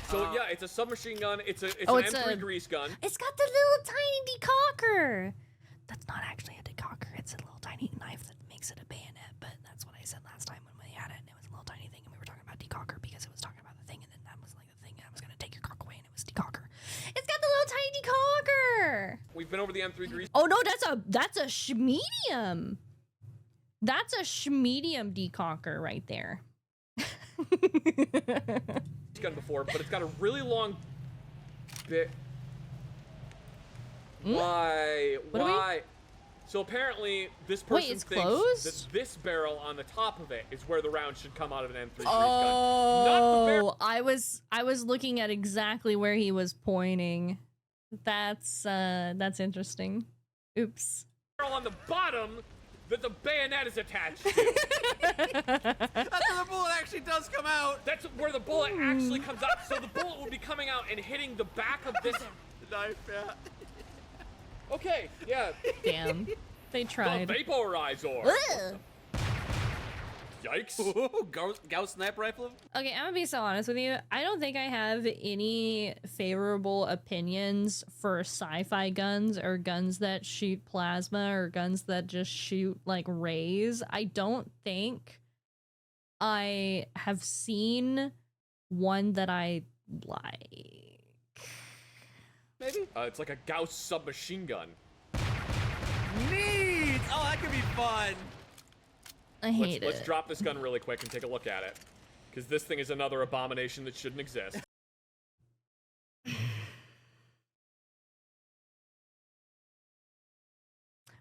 Speaker 3: So yeah, it's a submachine gun. It's an M3 grease gun.
Speaker 1: It's got the little tiny decocker. That's not actually a decocker. It's a little tiny knife that makes it a bayonet, but that's what I said last time when we had it, and it was a little tiny thing, and we were talking about decocker because it was talking about the thing, and then that was like the thing, and I was gonna take your cock away, and it was decocker. It's got the little tiny decocker.
Speaker 3: We've been over the M3 grease.
Speaker 1: Oh no, that's a schmedium. That's a schmedium decocker right there.
Speaker 3: Gun before, but it's got a really long bit. Why? So apparently, this person thinks that this barrel on the top of it is where the round should come out of an M3 grease gun. Not the barrel.
Speaker 1: I was looking at exactly where he was pointing. That's interesting. Oops.
Speaker 3: Barrel on the bottom that the bayonet is attached to.
Speaker 2: That's where the bullet actually does come out.
Speaker 3: That's where the bullet actually comes out. So the bullet will be coming out and hitting the back of this
Speaker 2: knife. Yeah.
Speaker 3: Okay, yeah.
Speaker 1: Damn. They tried.
Speaker 3: The vaporizer. Yikes.
Speaker 2: Ooh, Gauss sniper rifle.
Speaker 1: Okay, I'm gonna be so honest with you. I don't think I have any favorable opinions for sci-fi guns or guns that shoot plasma or guns that just shoot like rays. I don't think I have seen one that I like.
Speaker 2: Maybe?
Speaker 3: It's like a Gauss submachine gun.
Speaker 2: Neat! Oh, that could be fun.
Speaker 1: I hate it.
Speaker 3: Let's drop this gun really quick and take a look at it. Because this thing is another abomination that shouldn't exist.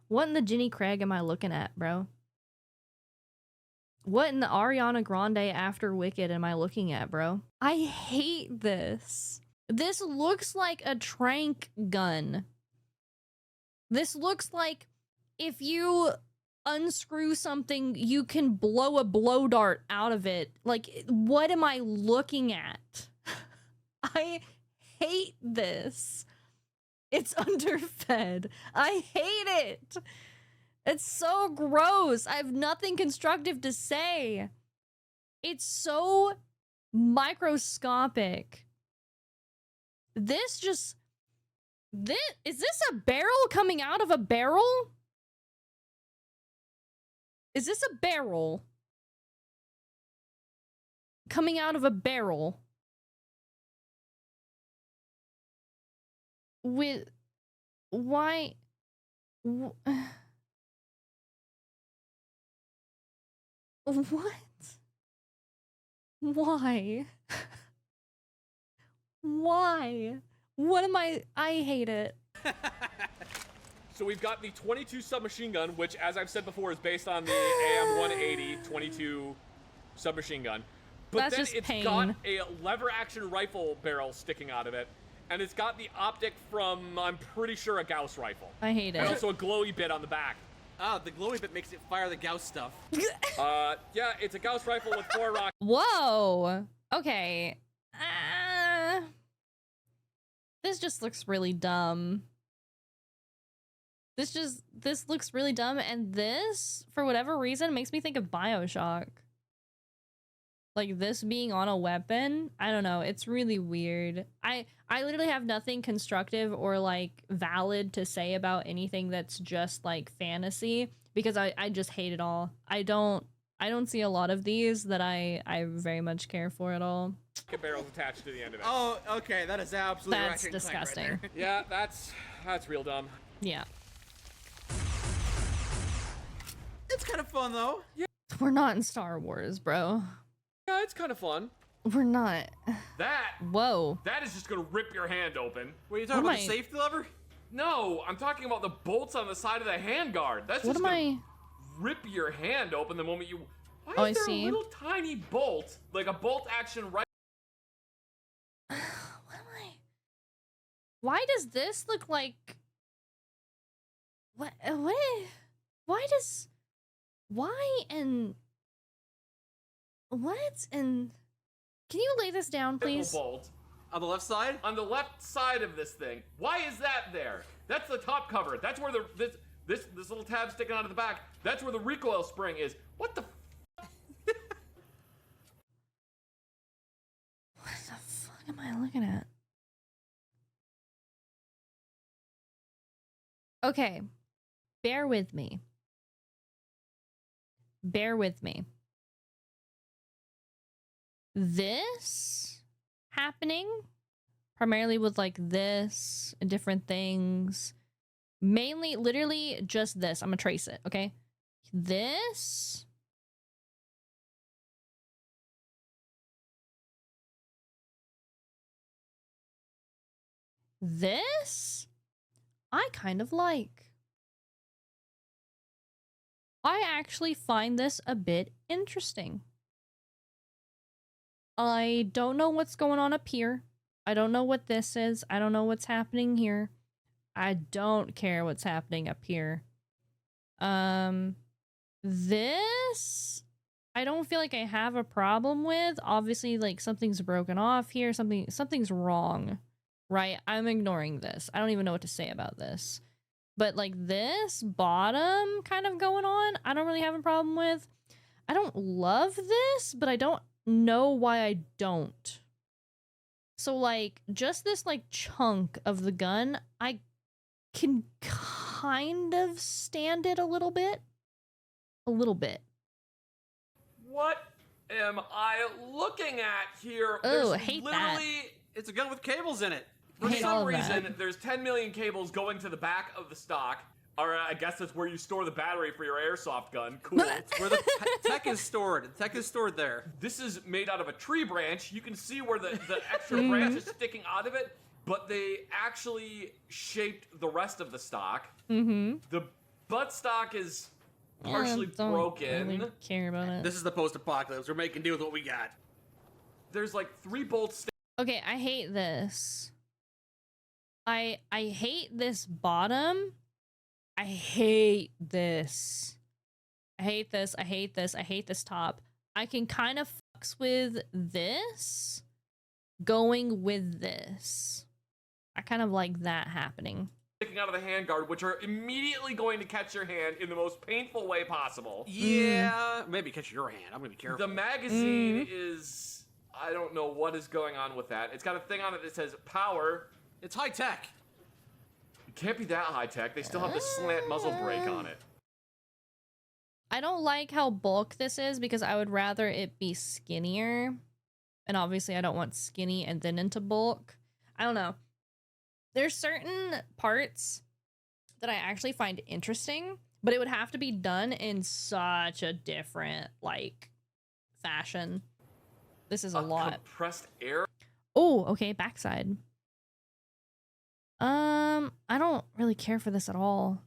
Speaker 1: What in the Jenny Craig am I looking at, bro? What in the Ariana Grande after Wicked am I looking at, bro? I hate this. This looks like a trank gun. This looks like if you unscrew something, you can blow a blow dart out of it. Like, what am I looking at? I hate this. It's underfed. I hate it. It's so gross. I have nothing constructive to say. It's so microscopic. This just... Is this a barrel coming out of a barrel? Is this a barrel? Coming out of a barrel? with why what? Why? Why? What am I hate it.
Speaker 3: So we've got the 22 submachine gun, which, as I've said before, is based on the AM-180 22 submachine gun. But
Speaker 1: That's
Speaker 3: then
Speaker 1: just
Speaker 3: it's
Speaker 1: pain.
Speaker 3: got a lever-action rifle barrel sticking out of it, and it's got the optic from, I'm pretty sure, a Gauss rifle.
Speaker 1: I hate
Speaker 3: And
Speaker 1: it.
Speaker 3: also a glowy bit on the back.
Speaker 2: Ah, the glowy bit makes it fire the Gauss stuff.
Speaker 3: Yeah, it's a Gauss rifle with 4 rockets.
Speaker 1: Whoa. Okay. This just looks really dumb. This looks really dumb, and this, for whatever reason, makes me think of BioShock. Like, this being on a weapon, I don't know, it's really weird. I literally have nothing constructive or, like, valid to say about anything that's just, like, fantasy, because I just hate it all. I don't see a lot of these that I very much care for at all.
Speaker 3: Barrels attached to the end of it.
Speaker 2: Oh, okay, that is absolutely
Speaker 1: That's
Speaker 2: Ratchet and Clank right
Speaker 1: disgusting.
Speaker 2: there.
Speaker 3: Yeah, that's real dumb.
Speaker 1: Yeah.
Speaker 2: It's kind of fun though.
Speaker 1: We're not in Star Wars, bro.
Speaker 3: Yeah, it's kind of fun.
Speaker 1: We're not. Whoa.
Speaker 3: That is just gonna rip your hand open.
Speaker 2: What are you talking
Speaker 1: What
Speaker 2: about?
Speaker 1: am
Speaker 2: The
Speaker 1: I-
Speaker 2: safety lever?
Speaker 3: No, I'm talking about the bolts on the side of the handguard. That's
Speaker 1: What
Speaker 3: just
Speaker 1: am
Speaker 3: gonna
Speaker 1: I?
Speaker 3: rip your hand open the moment you. Why
Speaker 1: Oh,
Speaker 3: is
Speaker 1: I
Speaker 3: there
Speaker 1: see.
Speaker 3: a little tiny bolt, like a bolt action rifle?
Speaker 1: What am I? Why does this look like? What? Why does? Why and? What and? Can you lay this down, please?
Speaker 3: Bolt
Speaker 2: On the left side?
Speaker 3: on the left side of this thing. Why is that there? That's the top cover. That's where this little tab sticking out of the back. That's where the recoil spring is. What the?
Speaker 1: What the fuck am I looking at? Okay, bear with me. Bear with me. This happening primarily with like this and different things. Mainly, literally just this. I'm gonna trace it, okay? This. This, I kind of like. I actually find this a bit interesting. I don't know what's going on up here. I don't know what this is. I don't know what's happening here. I don't care what's happening up here. This, I don't feel like I have a problem with. Obviously, like, something's broken off here. Something's wrong. Right? I'm ignoring this. I don't even know what to say about this. But like this bottom kind of going on, I don't really have a problem with. I don't love this, but I don't know why I don't. So like just this like chunk of the gun, I can kind of stand it a little bit. A little bit.
Speaker 3: What am I looking at here?
Speaker 1: Oh,
Speaker 3: There's
Speaker 1: hate that.
Speaker 3: literally,
Speaker 2: It's a gun with cables in it.
Speaker 3: for
Speaker 1: hate all
Speaker 3: some
Speaker 1: of that.
Speaker 3: reason, there's 10 million cables going to the back of the stock. Or I guess that's where you store the battery for your airsoft gun. Cool.
Speaker 2: It's where the tech is stored. The tech is stored there.
Speaker 3: This is made out of a tree branch. You can see where the extra branch is sticking out of it, but they actually shaped the rest of the stock.
Speaker 1: Mm-hmm.
Speaker 3: The butt stock is partially
Speaker 1: don't
Speaker 3: broken.
Speaker 1: really care about it.
Speaker 2: This is the post-apocalypse. We're making do with what we got.
Speaker 3: There's like 3 bolts
Speaker 1: Okay, I hate this. I hate this bottom. I hate this. I hate this. I hate this. I hate this top. I can kind of fucks with this going with this. I kind of like that happening.
Speaker 3: sticking out of the handguard, which are immediately going to catch your hand in the most painful way possible.
Speaker 2: Yeah, maybe catch your hand. I'm gonna be careful.
Speaker 3: The magazine is... I don't know what is going on with that. It's got a thing on it that says power.
Speaker 2: It's high tech.
Speaker 3: It can't be that high tech. They still have the slant muzzle brake on it.
Speaker 1: I don't like how bulk this is because I would rather it be skinnier. And obviously I don't want skinny and then into bulk. I don't know. There's certain parts that I actually find interesting, but it would have to be done in such a different, like, fashion. This is a lot.
Speaker 3: Compressed air?
Speaker 1: Oh, okay, backside. I don't really care for this at all.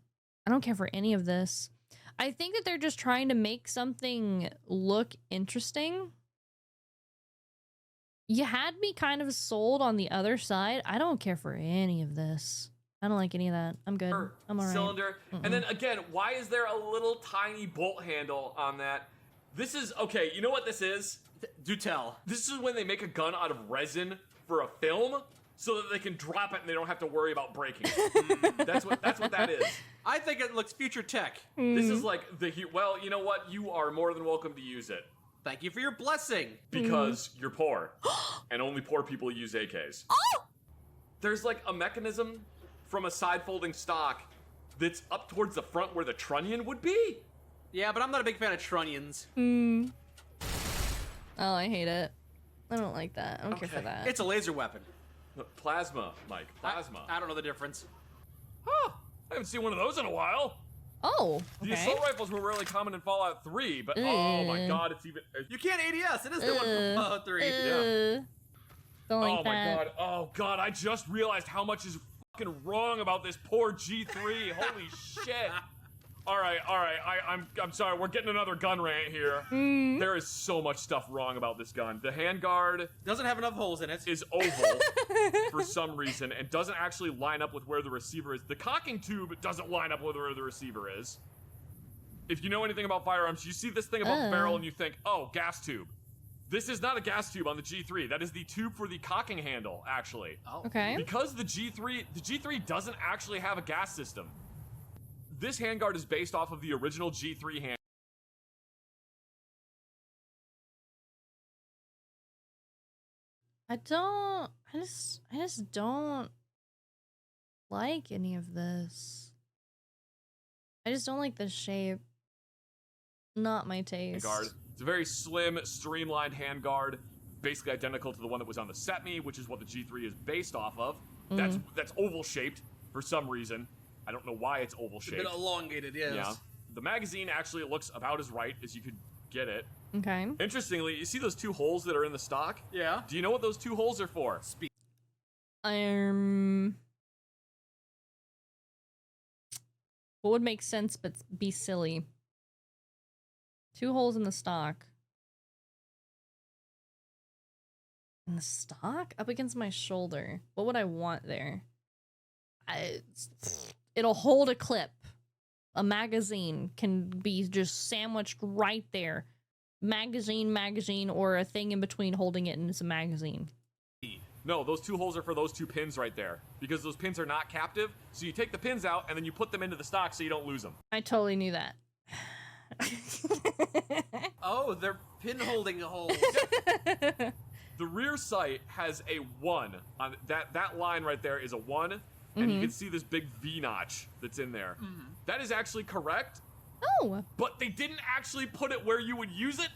Speaker 1: I don't care for any of this. I think that they're just trying to make something look interesting. You had me kind of sold on the other side. I don't care for any of this. I don't like any of that. I'm good. I'm alright.
Speaker 3: Cylinder. And then again, why is there a little tiny bolt handle on that? This is, okay, you know what this is?
Speaker 2: Do tell.
Speaker 3: This is when they make a gun out of resin for a film so that they can drop it and they don't have to worry about breaking it. That's what that is.
Speaker 2: I think it looks future tech.
Speaker 3: This is like well, you know what? You are more than welcome to use it.
Speaker 2: Thank you for your blessing.
Speaker 3: Because you're poor. And only poor people use AKs.
Speaker 1: Oh!
Speaker 3: There's like a mechanism from a side folding stock that's up towards the front where the trunnion would be.
Speaker 2: Yeah, but I'm not a big fan of trunnions.
Speaker 1: Oh, I hate it. I don't like that. I don't care for that.
Speaker 2: It's a laser weapon.
Speaker 3: Plasma, Mike. Plasma.
Speaker 2: I don't know the difference.
Speaker 3: Huh. I haven't seen one of those in a while.
Speaker 1: Oh,
Speaker 3: The
Speaker 1: okay.
Speaker 3: assault rifles were really common in Fallout 3, but oh my god, it's even...
Speaker 2: You can't ADS. It is the one from Fallout 3.
Speaker 3: Yeah.
Speaker 1: Don't like
Speaker 3: Oh my god, I just realized how much is fucking wrong about this poor G3. Holy shit. Alright, I'm sorry, we're getting another gun rant here. There is so much stuff wrong about this gun. The handguard
Speaker 2: Doesn't have enough holes in it.
Speaker 3: is oval for some reason and doesn't actually line up with where the receiver is. The cocking tube doesn't line up with where the receiver is. If you know anything about firearms, you see this thing above the barrel and you think, oh, gas tube. This is not a gas tube on the G3. That is the tube for the cocking handle, actually.
Speaker 2: Oh.
Speaker 1: Okay.
Speaker 3: Because the G3 doesn't actually have a gas system. This handguard is based off of the original G3 hand.
Speaker 1: I just don't like any of this. I just don't like the shape. Not my taste.
Speaker 3: Handguard. It's a very slim, streamlined handguard, basically identical to the one that was on the SetMe, which is what the G3 is based off of. That's oval shaped for some reason. I don't know why it's oval shaped.
Speaker 2: A bit elongated, yes.
Speaker 3: Yeah. The magazine actually looks about as right as you could get it.
Speaker 1: Okay.
Speaker 3: Interestingly, you see those two holes that are in the stock?
Speaker 2: Yeah.
Speaker 3: Do you know what those two holes are for?
Speaker 1: What would make sense but be silly? 2 holes in the stock. In the stock? Up against my shoulder. What would I want there? It'll hold a clip. A magazine can be just sandwiched right there. Magazine, or a thing in between holding it and it's a magazine.
Speaker 3: No, those 2 holes are for those 2 pins right there. Because those pins are not captive, so you take the pins out and then you put them into the stock so you don't lose them.
Speaker 1: I totally knew that.
Speaker 2: Oh, they're pin-holding holes.
Speaker 3: The rear sight has a 1. On that line right there is a 1, and you can see this big V notch that's in there. That is actually correct.
Speaker 1: Oh.
Speaker 3: But they didn't actually put it where you would use it.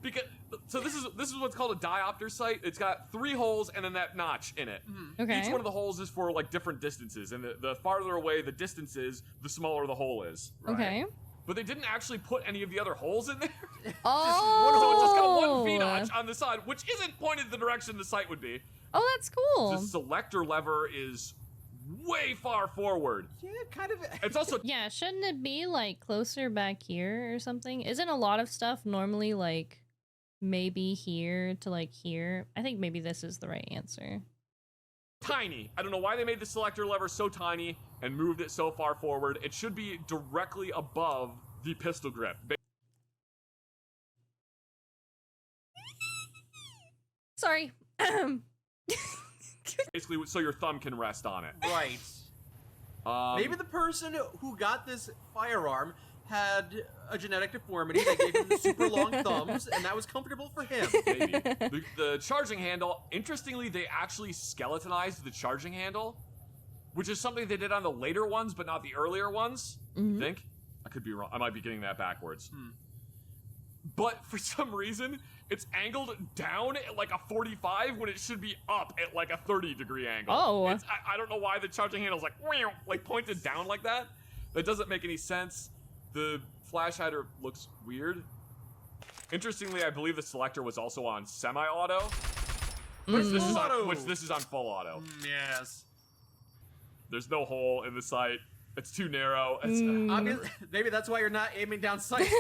Speaker 3: Because so this is what's called a diopter sight. It's got 3 holes and then that notch in it.
Speaker 1: Okay.
Speaker 3: Each one of the holes is for like different distances, and the farther away the distance is, the smaller the hole is.
Speaker 1: Okay.
Speaker 3: But they didn't actually put any of the other holes in there.
Speaker 1: Oh.
Speaker 3: So it's just got 1 V notch on the side, which isn't pointed the direction the sight would be.
Speaker 1: Oh, that's cool.
Speaker 3: The selector lever is way far forward.
Speaker 2: Yeah, kind of.
Speaker 3: It's also
Speaker 1: Yeah, shouldn't it be like closer back here or something? Isn't a lot of stuff normally like maybe here to like here? I think maybe this is the right answer.
Speaker 3: tiny. I don't know why they made the selector lever so tiny and moved it so far forward. It should be directly above the pistol grip.
Speaker 1: Sorry.
Speaker 3: Basically, so your thumb can rest on it.
Speaker 2: Right. Maybe the person who got this firearm had a genetic deformity that gave him super long thumbs, and that was comfortable for him.
Speaker 3: Maybe. The charging handle, interestingly, they actually skeletonized the charging handle, which is something they did on the later ones, but not the earlier ones. I think. I could be wrong. I might be getting that backwards. but for some reason, it's angled down at like a 45 when it should be up at like a 30-degree angle.
Speaker 1: Oh.
Speaker 3: I don't know why the charging handle's like pointed down like that. That doesn't make any sense. The flash hider looks weird. Interestingly, I believe the selector was also on semi-auto. Which this is on full auto.
Speaker 2: Yes.
Speaker 3: There's no hole in the sight. It's too narrow.
Speaker 2: Obviously, maybe that's why you're not aiming down sights.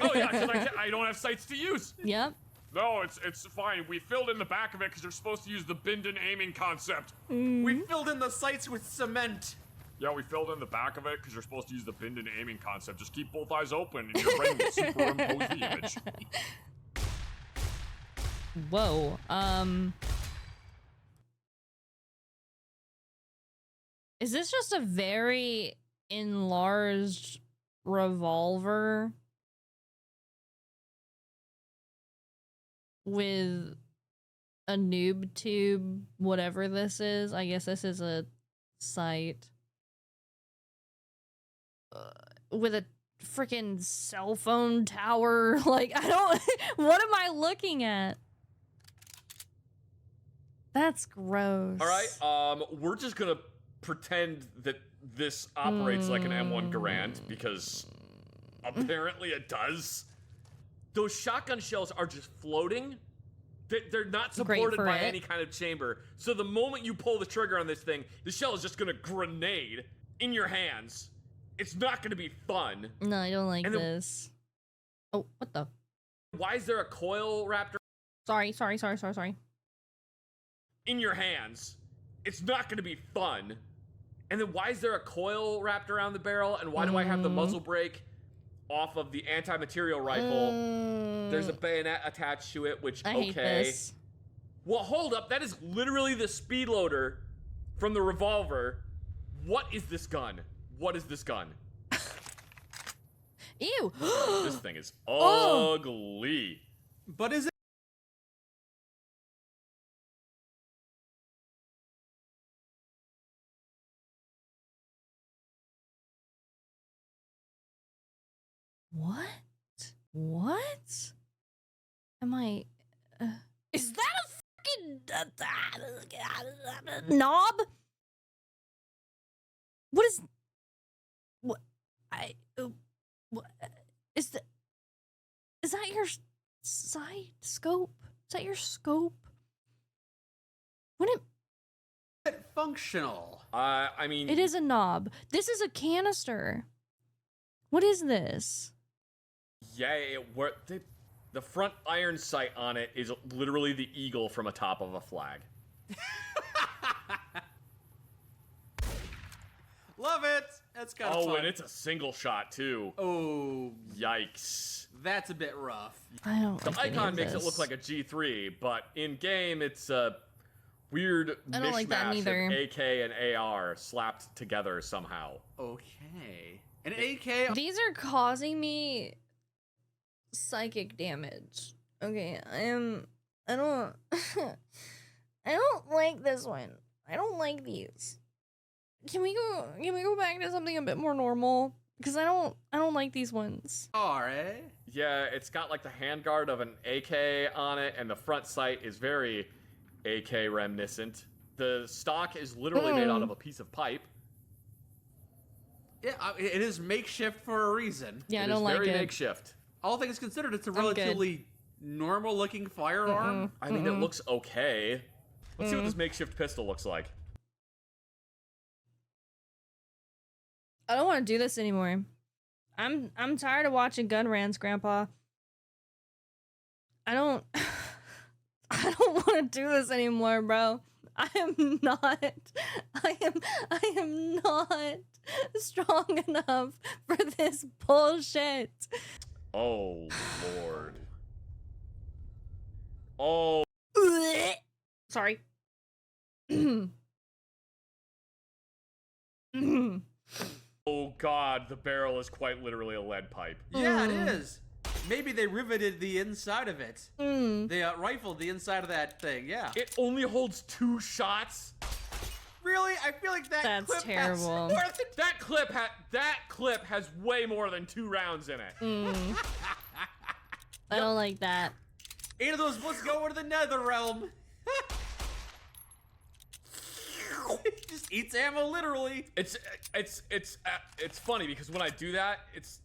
Speaker 3: Oh yeah, because I don't have sights to use.
Speaker 1: Yep.
Speaker 3: No, it's fine. We filled in the back of it because you're supposed to use the bend-in aiming concept.
Speaker 2: We filled in the sights with cement.
Speaker 3: Yeah, we filled in the back of it because you're supposed to use the bend-in aiming concept. Just keep both eyes open and your brain will superimpose the image.
Speaker 1: Whoa. Is this just a very enlarged revolver with a noob tube, whatever this is? I guess this is a sight. With a freaking cell phone tower. Like, I don't... What am I looking at? That's gross.
Speaker 3: All right, we're just gonna pretend that this operates like an M1 Garand because apparently it does. Those shotgun shells are just floating. They're not supported by any kind of chamber. So the moment you pull the trigger on this thing, the shell is just gonna grenade in your hands. It's not gonna be fun.
Speaker 1: No, I don't like this. Oh, what the?
Speaker 3: Why is there a coil raptor?
Speaker 1: Sorry.
Speaker 3: In your hands. It's not gonna be fun. And then why is there a coil wrapped around the barrel? And why do I have the muzzle brake off of the anti-material rifle? There's a bayonet attached to it, which,
Speaker 1: I hate this.
Speaker 3: Well, hold up. That is literally the speed loader from the revolver. What is this gun? What is this gun?
Speaker 1: Ew.
Speaker 3: This thing is ugly.
Speaker 2: But is it?
Speaker 1: What? Am I... is that a fucking... knob? What is... What? What? Is that your sight scope? Is that your scope? Wouldn't...
Speaker 2: functional?
Speaker 3: I mean...
Speaker 1: It is a knob. This is a canister. What is this?
Speaker 3: Yeah, the front iron sight on it is literally the eagle from atop of a flag.
Speaker 2: Love it. That's kind of fun.
Speaker 3: Oh, and it's a single shot too.
Speaker 2: Oh,
Speaker 3: yikes!
Speaker 2: That's a bit rough.
Speaker 1: I don't.
Speaker 3: The
Speaker 1: like
Speaker 3: icon makes it look like a G3, but in game it's a weird mishmash of AK and AR slapped together somehow.
Speaker 2: Okay, an AK.
Speaker 1: These are causing me psychic damage. Okay, I don't like this one. I don't like these. Can we go back to something a bit more normal? Because I don't like these ones.
Speaker 2: Alright.
Speaker 3: Yeah, it's got like the handguard of an AK on it, and the front sight is very AK reminiscent. The stock is literally made out of a piece of pipe.
Speaker 2: Yeah, it is makeshift for a reason.
Speaker 1: Yeah, I don't like it.
Speaker 3: It's very makeshift.
Speaker 2: All things considered, it's a relatively normal-looking firearm.
Speaker 3: I mean, it looks okay. Let's see what this makeshift pistol looks like.
Speaker 1: I don't want to do this anymore. I'm tired of watching gun rants, Grandpa. I don't want to do this anymore, bro. I am not strong enough for this bullshit.
Speaker 3: Oh, Lord. Oh.
Speaker 1: Sorry.
Speaker 3: Oh God, the barrel is quite literally a lead pipe.
Speaker 2: Yeah, it is. Maybe they riveted the inside of it. They rifled the inside of that thing, yeah.
Speaker 3: It only holds 2 shots?
Speaker 2: Really? I feel like that clip
Speaker 1: terrible.
Speaker 2: has more than...
Speaker 3: That clip has way more than 2 rounds in it.
Speaker 1: I don't like that.
Speaker 2: 8 of those bullets go into the nether realm. Just eats ammo, literally.
Speaker 3: It's funny because when I do that, it's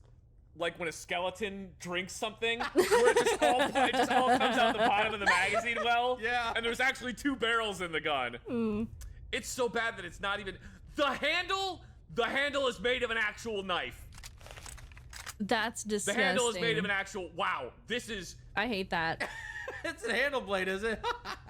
Speaker 3: like when a skeleton drinks something, where it just all comes out the bottom of the magazine well.
Speaker 2: Yeah.
Speaker 3: And there's actually 2 barrels in the gun. It's so bad that it's not even the handle. The handle is made of an actual knife.
Speaker 1: That's disgusting.
Speaker 3: The handle is made of an actual. Wow, this is.
Speaker 1: I hate that.
Speaker 2: It's a handle blade, is it?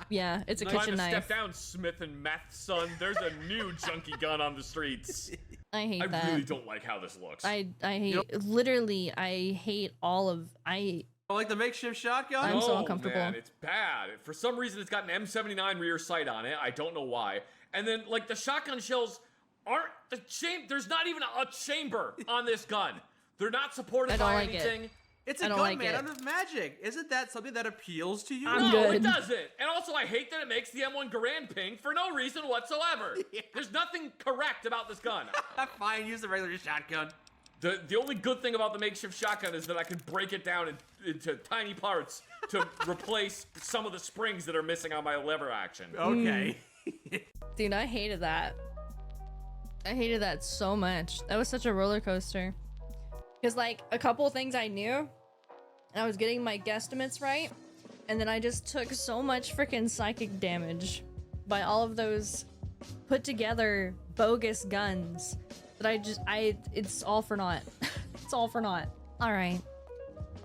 Speaker 1: Yeah, it's a
Speaker 3: Time
Speaker 1: kitchen
Speaker 3: to
Speaker 1: knife.
Speaker 3: step down, Smith and Meth, son. There's a new junky gun on the streets.
Speaker 1: I hate that.
Speaker 3: I really don't like how this looks.
Speaker 1: I hate literally. I hate all of.
Speaker 2: I like the makeshift shotgun.
Speaker 1: I'm so uncomfortable.
Speaker 3: Man, it's bad. For some reason, it's got an M79 rear sight on it. I don't know why. And then, like, the shotgun shells aren't the chamber. There's not even a chamber on this gun. They're not supported by anything.
Speaker 2: It's a gun made out of magic. Isn't that something that appeals to you?
Speaker 3: No, it doesn't. And also, I hate that it makes the M1 Garand ping for no reason whatsoever.
Speaker 2: Yeah.
Speaker 3: There's nothing correct about this gun.
Speaker 2: Fine, use the regular shotgun.
Speaker 3: The only good thing about the makeshift shotgun is that I can break it down into tiny parts to replace some of the springs that are missing on my lever action.
Speaker 2: Okay.
Speaker 1: Dude, I hated that. I hated that so much. That was such a roller coaster. Because, like, a couple of things I knew, and I was getting my guesstimates right, and then I just took so much freaking psychic damage by all of those put together bogus guns that it's all for naught. It's all for naught. All right.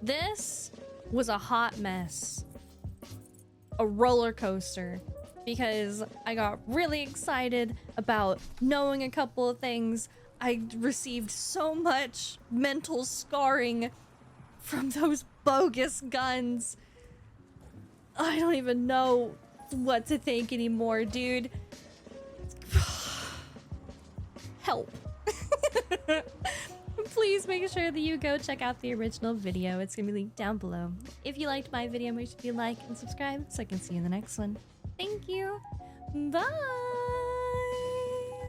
Speaker 1: This was a hot mess. A roller coaster. Because I got really excited about knowing a couple of things. I received so much mental scarring from those bogus guns. I don't even know what to think anymore, dude. Help. Please make sure that you go check out the original video. It's gonna be linked down below. If you liked my video, make sure you like and subscribe so I can see you in the next one. Thank you. Bye.